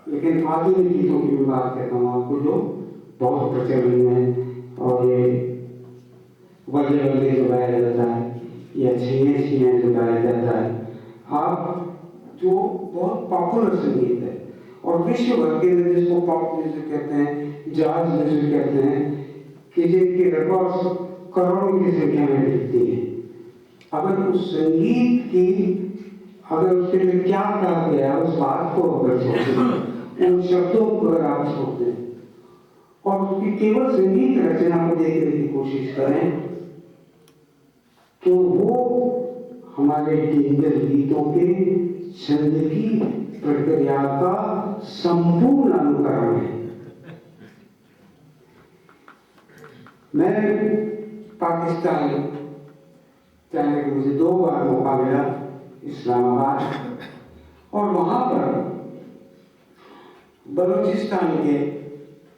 लेकिन आधुनिक गीतों की बात करता हूँ आपको जो बहुत प्रचलन में, और ये बल्ले बल्ले जो गाया जाता है या छिए छिए जो गाया जाता है, आप जो बहुत पॉपुलर संगीत है और विश्व भर के अंदर जिसको पॉप म्यूजिक कहते हैं, जाज म्यूजिक कहते हैं, कि जिनके रिकॉर्ड्स करोड़ों की संख्या में बिकती है। अगर उस संगीत की, अगर उसके लिए क्या कहा गया उस बात को अगर सोचें, उन शब्दों को अगर आप सोचें और उसकी केवल संगीत रचना को देखने की कोशिश करें, तो वो हमारे केंद्र गीतों के छंद की प्रक्रिया का संपूर्ण अनुकरण है। मैं पाकिस्तान जाने के मुझे 2 बार मौका मिला, इस्लामाबाद, और वहां पर बलूचिस्तान के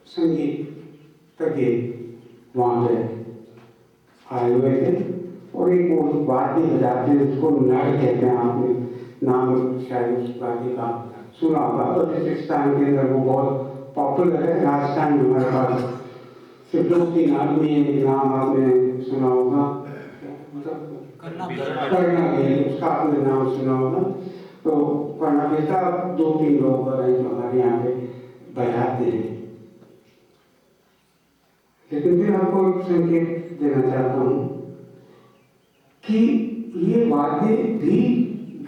संगीतज्ञ वहां पे आए हुए थे, और एक वो वाद्य बजाते हैं उसको नाड़ कहते हैं, आपने नाम शायद उस वाद्य का सुना होगा। बलूचिस्तान के अंदर वो बहुत पॉपुलर है। राजस्थान में हमारे पास सिर्फ 2-3 आदमी नाम आपने सुना होगा, करना भी उसका आपने नाम सुना होगा। तो करना बेटा 2-3 लोग हमारे यहाँ पे बजाते हैं। लेकिन फिर आपको एक संकेत देना चाहता हूँ कि ये वाद्य भी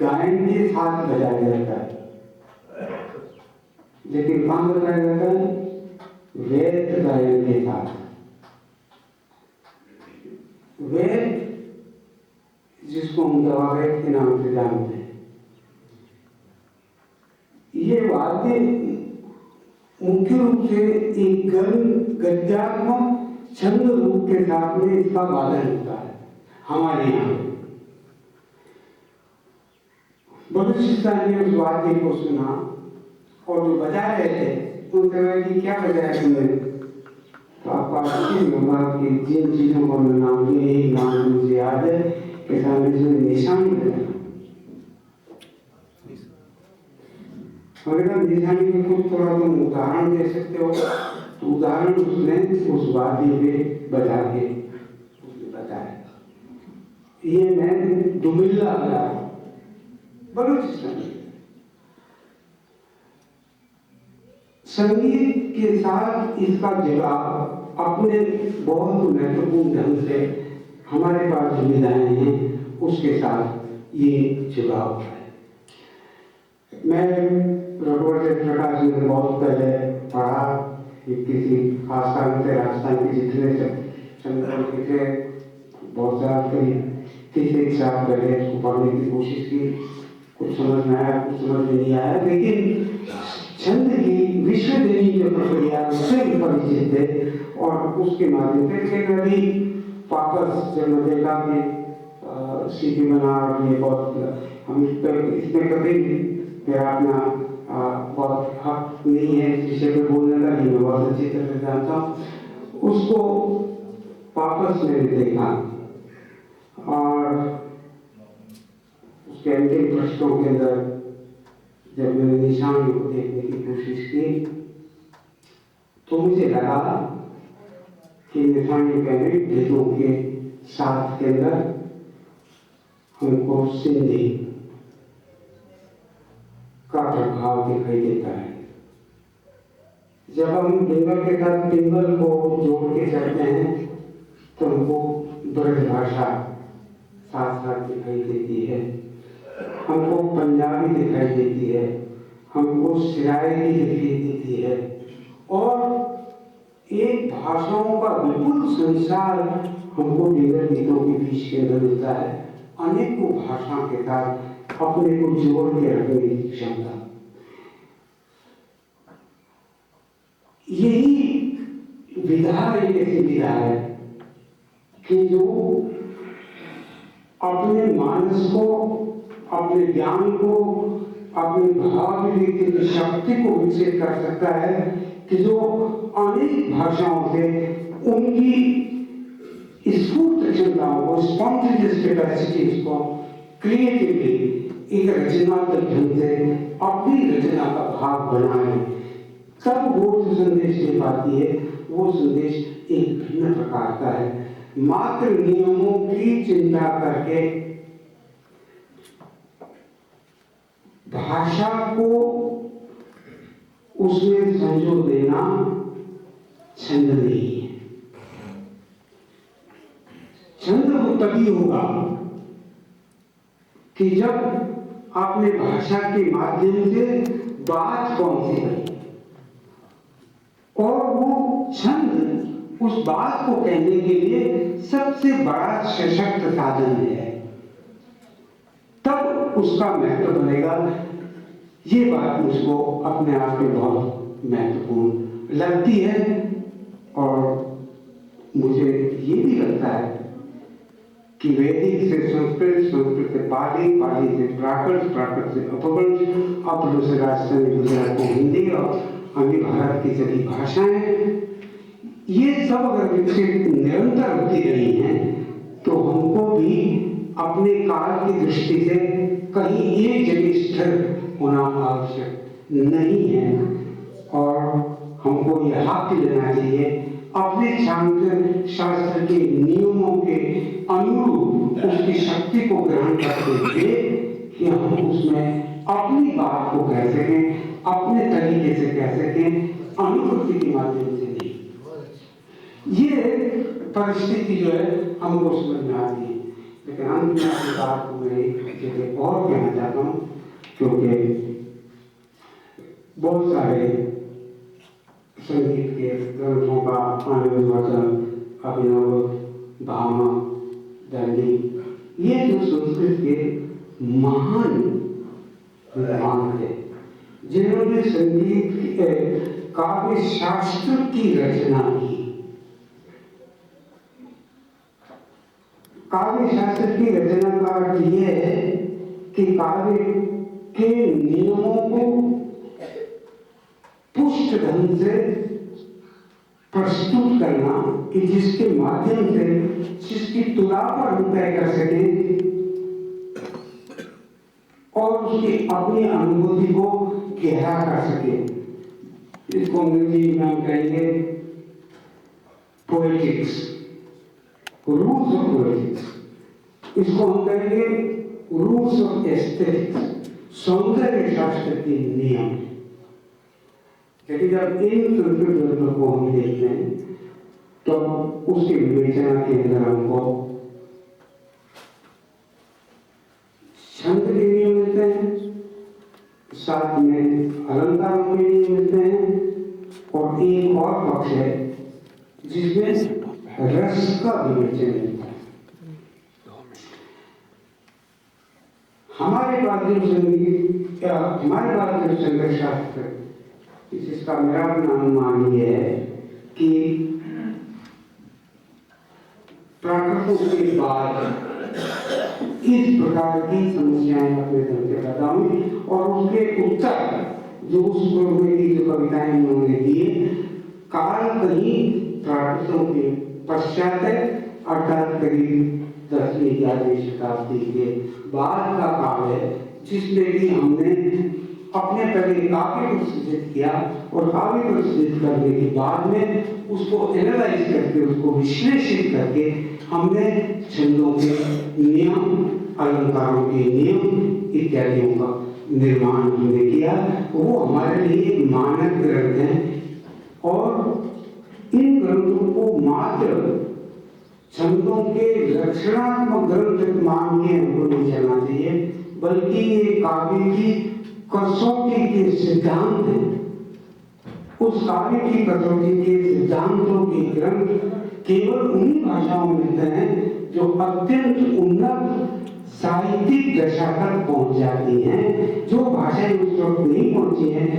गायन के साथ बजाया जाता है, लेकिन कहाँ बजाया जाता है? वेद गायन के साथ। वेद जिसको हम दवावेद के नाम से जानते हैं। ये वाद्य मुख्य रूप से एक गद्यात्मक छंद रूप के साथ में इसका वादन होता है हमारे यहाँ। बलूचिस्तान ने उस वाद्य को सुना और जो बजा रहे थे उनसे कहा कि क्या बजाया तुमने? तो आपको होगा कि जिन चीजों को मैं नाम दिया एक नाम मुझे याद है कि सामने जो निशानी बजाया। अगर निशानी में कुछ थोड़ा तुम उदाहरण दे सकते हो तो उदाहरण उसने उस वाद्य पे बजा के उसने बताया। ये मैं दुमिल्ला बजा बलूचिस्तान। संगीत के साथ इसका जुड़ाव अपने बहुत महत्वपूर्ण ढंग से हमारे पास जो विधाएं हैं उसके साथ ये जुड़ाव है। मैं रघुवर प्रकाश ने बहुत पहले पढ़ा कि किसी खास कारण से राजस्थान के जितने चंद्र के थे बहुत सारा करीब 30 साल पहले उसको पढ़ने की कोशिश की। कुछ समझ में आया, कुछ समझ में नहीं आया, लेकिन छंद की विश्वजनीन जो प्रक्रिया उससे भी परिचित थे और उसके माध्यम से कभी वापस जब मैं देखा कि सीपी बना और ये बहुत हम इसमें कभी मेरा अपना बहुत हक नहीं है इस विषय पे बोलने का, मैं बहुत अच्छी तरह से जानता हूँ। उसको वापस मैंने देखा और उसके अंतिम पृष्ठों के अंदर जब मैंने निशानी को देखने की कोशिश की तो मुझे लगा कि निशानी के भेदों के साथ के अंदर हमको सिंधी का प्रभाव दिखाई देता है। जब हम पिंगल के साथ पिंगल को जोड़ के चलते हैं तो हमको ब्रज भाषा साथ साथ दिखाई देती है, हमको पंजाबी दिखाई देती है, हमको सिराई दिखाई देती है और एक भाषाओं का विपुल संसार हमको दिगर गीतों के बीच के अंदर मिलता है। अनेकों भाषा के साथ अपने को जोड़ के रखने की क्षमता। यही विधा एक ऐसी विधा है कि जो अपने मानस को, अपने ज्ञान को, अपनी भाव की शक्ति को विकसित कर सकता है कि जो अनेक भाषाओं से उनकी स्फूर्त क्षमताओं को, स्पॉन्टेनियस कैपेसिटीज को क्रिएटिवली एक रचनात्मक ढंग से अपनी रचना का भाग बनाए, तब वो जो संदेश दे पाती है वो संदेश एक भिन्न प्रकार का है। मात्र नियमों की चिंता करके भाषा को उसमें संजो देना छंद नहीं है। छंद वो तभी होगा कि जब आपने भाषा के माध्यम से बात कौन सी कही और वो छंद उस बात को कहने के लिए सबसे बड़ा सशक्त साधन है, तब उसका महत्व बनेगा। ये बात मुझको अपने आप में बहुत महत्वपूर्ण लगती है और मुझे ये भी लगता है कि वैदिक से संस्कृत, संस्कृत से पाली, पाली से प्राकृत, प्राकृत से अपभ्रंश, अपभ्रंश से राजस्थानी, गुजरात को हिंदी और अन्य भारत की सभी भाषाएं, ये सब अगर विकसित निरंतर होती रही हैं तो हमको भी अपने काल की दृष्टि से कहीं एक जगह स्थिर होना आवश्यक नहीं है और हमको यह हक लेना चाहिए अपने शास्त्र के नियमों के अनुरूप उसकी शक्ति को ग्रहण करते हुए कि हम उसमें अपनी बात को कह सकें, अपने तरीके से कह सकें, अनुकृति के माध्यम से नहीं। ये परिस्थिति जो है हमको समझ में आती है। लेकिन अंत में अपनी बात को मैं एक जगह और कहना चाहता हूँ, क्योंकि बहुत सारे संगीत के ग्रंथों का आनंद वचन, अभिनव, भामा, दंडी, ये जो संस्कृत के महान विद्वान थे जिन्होंने संगीत काव्य शास्त्र की रचना की। काव्य शास्त्र की रचना का अर्थ यह है कि काव्य के नियमों को पुष्ट ढंग से प्रस्तुत करना कि जिसके माध्यम से जिसकी तुला पर हम तय कर सकें और उसकी अपनी अनुभूति को गहरा कर सके। इसको अंग्रेजी में हम कहेंगे पोएटिक्स, रूल्स ऑफ पोएटिक्स। इसको हम कहेंगे रूल्स ऑफ एस्थेटिक्स, सौंदर्य शास्त्र के नियम। लेकिन जब इन संस्कृत ग्रंथों को हम देखते हैं तो उसके विवेचना के अंदर हमको छंद के नियम मिलते हैं, साथ में अलंकारों के नियम मिलते हैं और एक और पक्ष है जिसमें रस का विवेचन मिलता है। हमारे पास जो संगीत हमारे पास जो संगीत शास्त्र जिसका मेरा अपना अनुमान ये है कि प्राकृतों के बाद इस प्रकार की समस्याएं अपने धर्म से पैदा हुई और उसके उत्तर जो उस पूर्व की जो कविताएं उन्होंने दी काल कहीं प्राकृतों के पश्चात अर्थात करीब 10वीं 11वीं शताब्दी के बाद का काल है जिसमें कि हमने अपने पहले काव्य को सृजित किया और काव्य को सृजित करने के बाद में उसको एनालाइज करके उसको विश्लेषित करके हमने छंदों के नियम, अलंकारों के नियम इत्यादियों का निर्माण हमने किया। वो हमारे लिए मानक ग्रंथ हैं और इन ग्रंथों को मात्र छंदों के लक्षणात्मक ग्रंथ मान के हमको नहीं चलना चाहिए, बल्कि ये काव्य की कसौटी के सिद्धांत हैं। उस काव्य की कसौटी के सिद्धांतों के ग्रंथ केवल उन्हीं भाषाओं में मिलते हैं जो अत्यंत उन्नत साहित्यिक दशा तक पहुंच जाती हैं। जो भाषाएं उस वक्त नहीं पहुंची हैं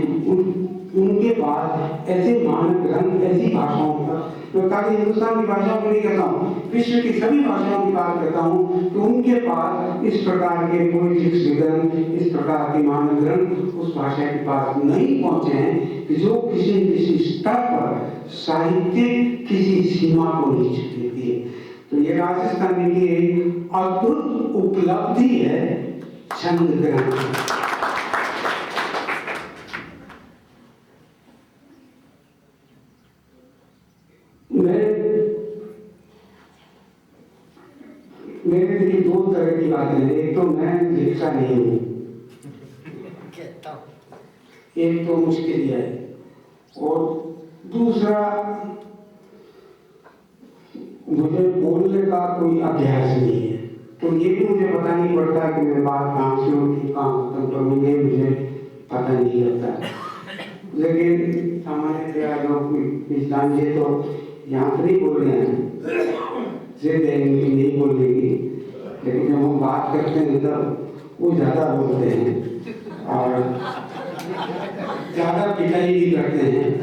उनके बाद ऐसे मानक ग्रंथ ऐसी भाषाओं का, मैं खाली हिंदुस्तान की भाषाओं को नहीं कहता हूँ, विश्व की सभी भाषाओं की बात करता हूँ, तो उनके पास इस प्रकार के पोएटिक्स ग्रंथ, इस प्रकार के मानक ग्रंथ उस भाषा के पास नहीं पहुंचे हैं कि जो किसी किसी स्तर पर साहित्य किसी सीमा को नहीं छू देती है। तो ये राजस्थान की एक अद्भुत उपलब्धि है छंद ग्रंथ। मेरे लिए दो तरह की बातें हैं। एक तो मैं लिखता नहीं हूँ, एक तो मुश्किल है, और दूसरा मुझे बोलने का कोई अभ्यास नहीं है। तो ये भी मुझे पता नहीं पड़ता कि मैं बात कहाँ से होगी, कहाँ खत्म करूँगी, मुझे पता नहीं लगता। लेकिन सामान्य लोग विद्वान जी तो यहाँ तो नहीं बोल रहे हैं, नहीं बोलेगी, लेकिन जब हम बात करते हैं तब वो ज़्यादा बोलते हैं और ज़्यादा पिटाई भी करते हैं।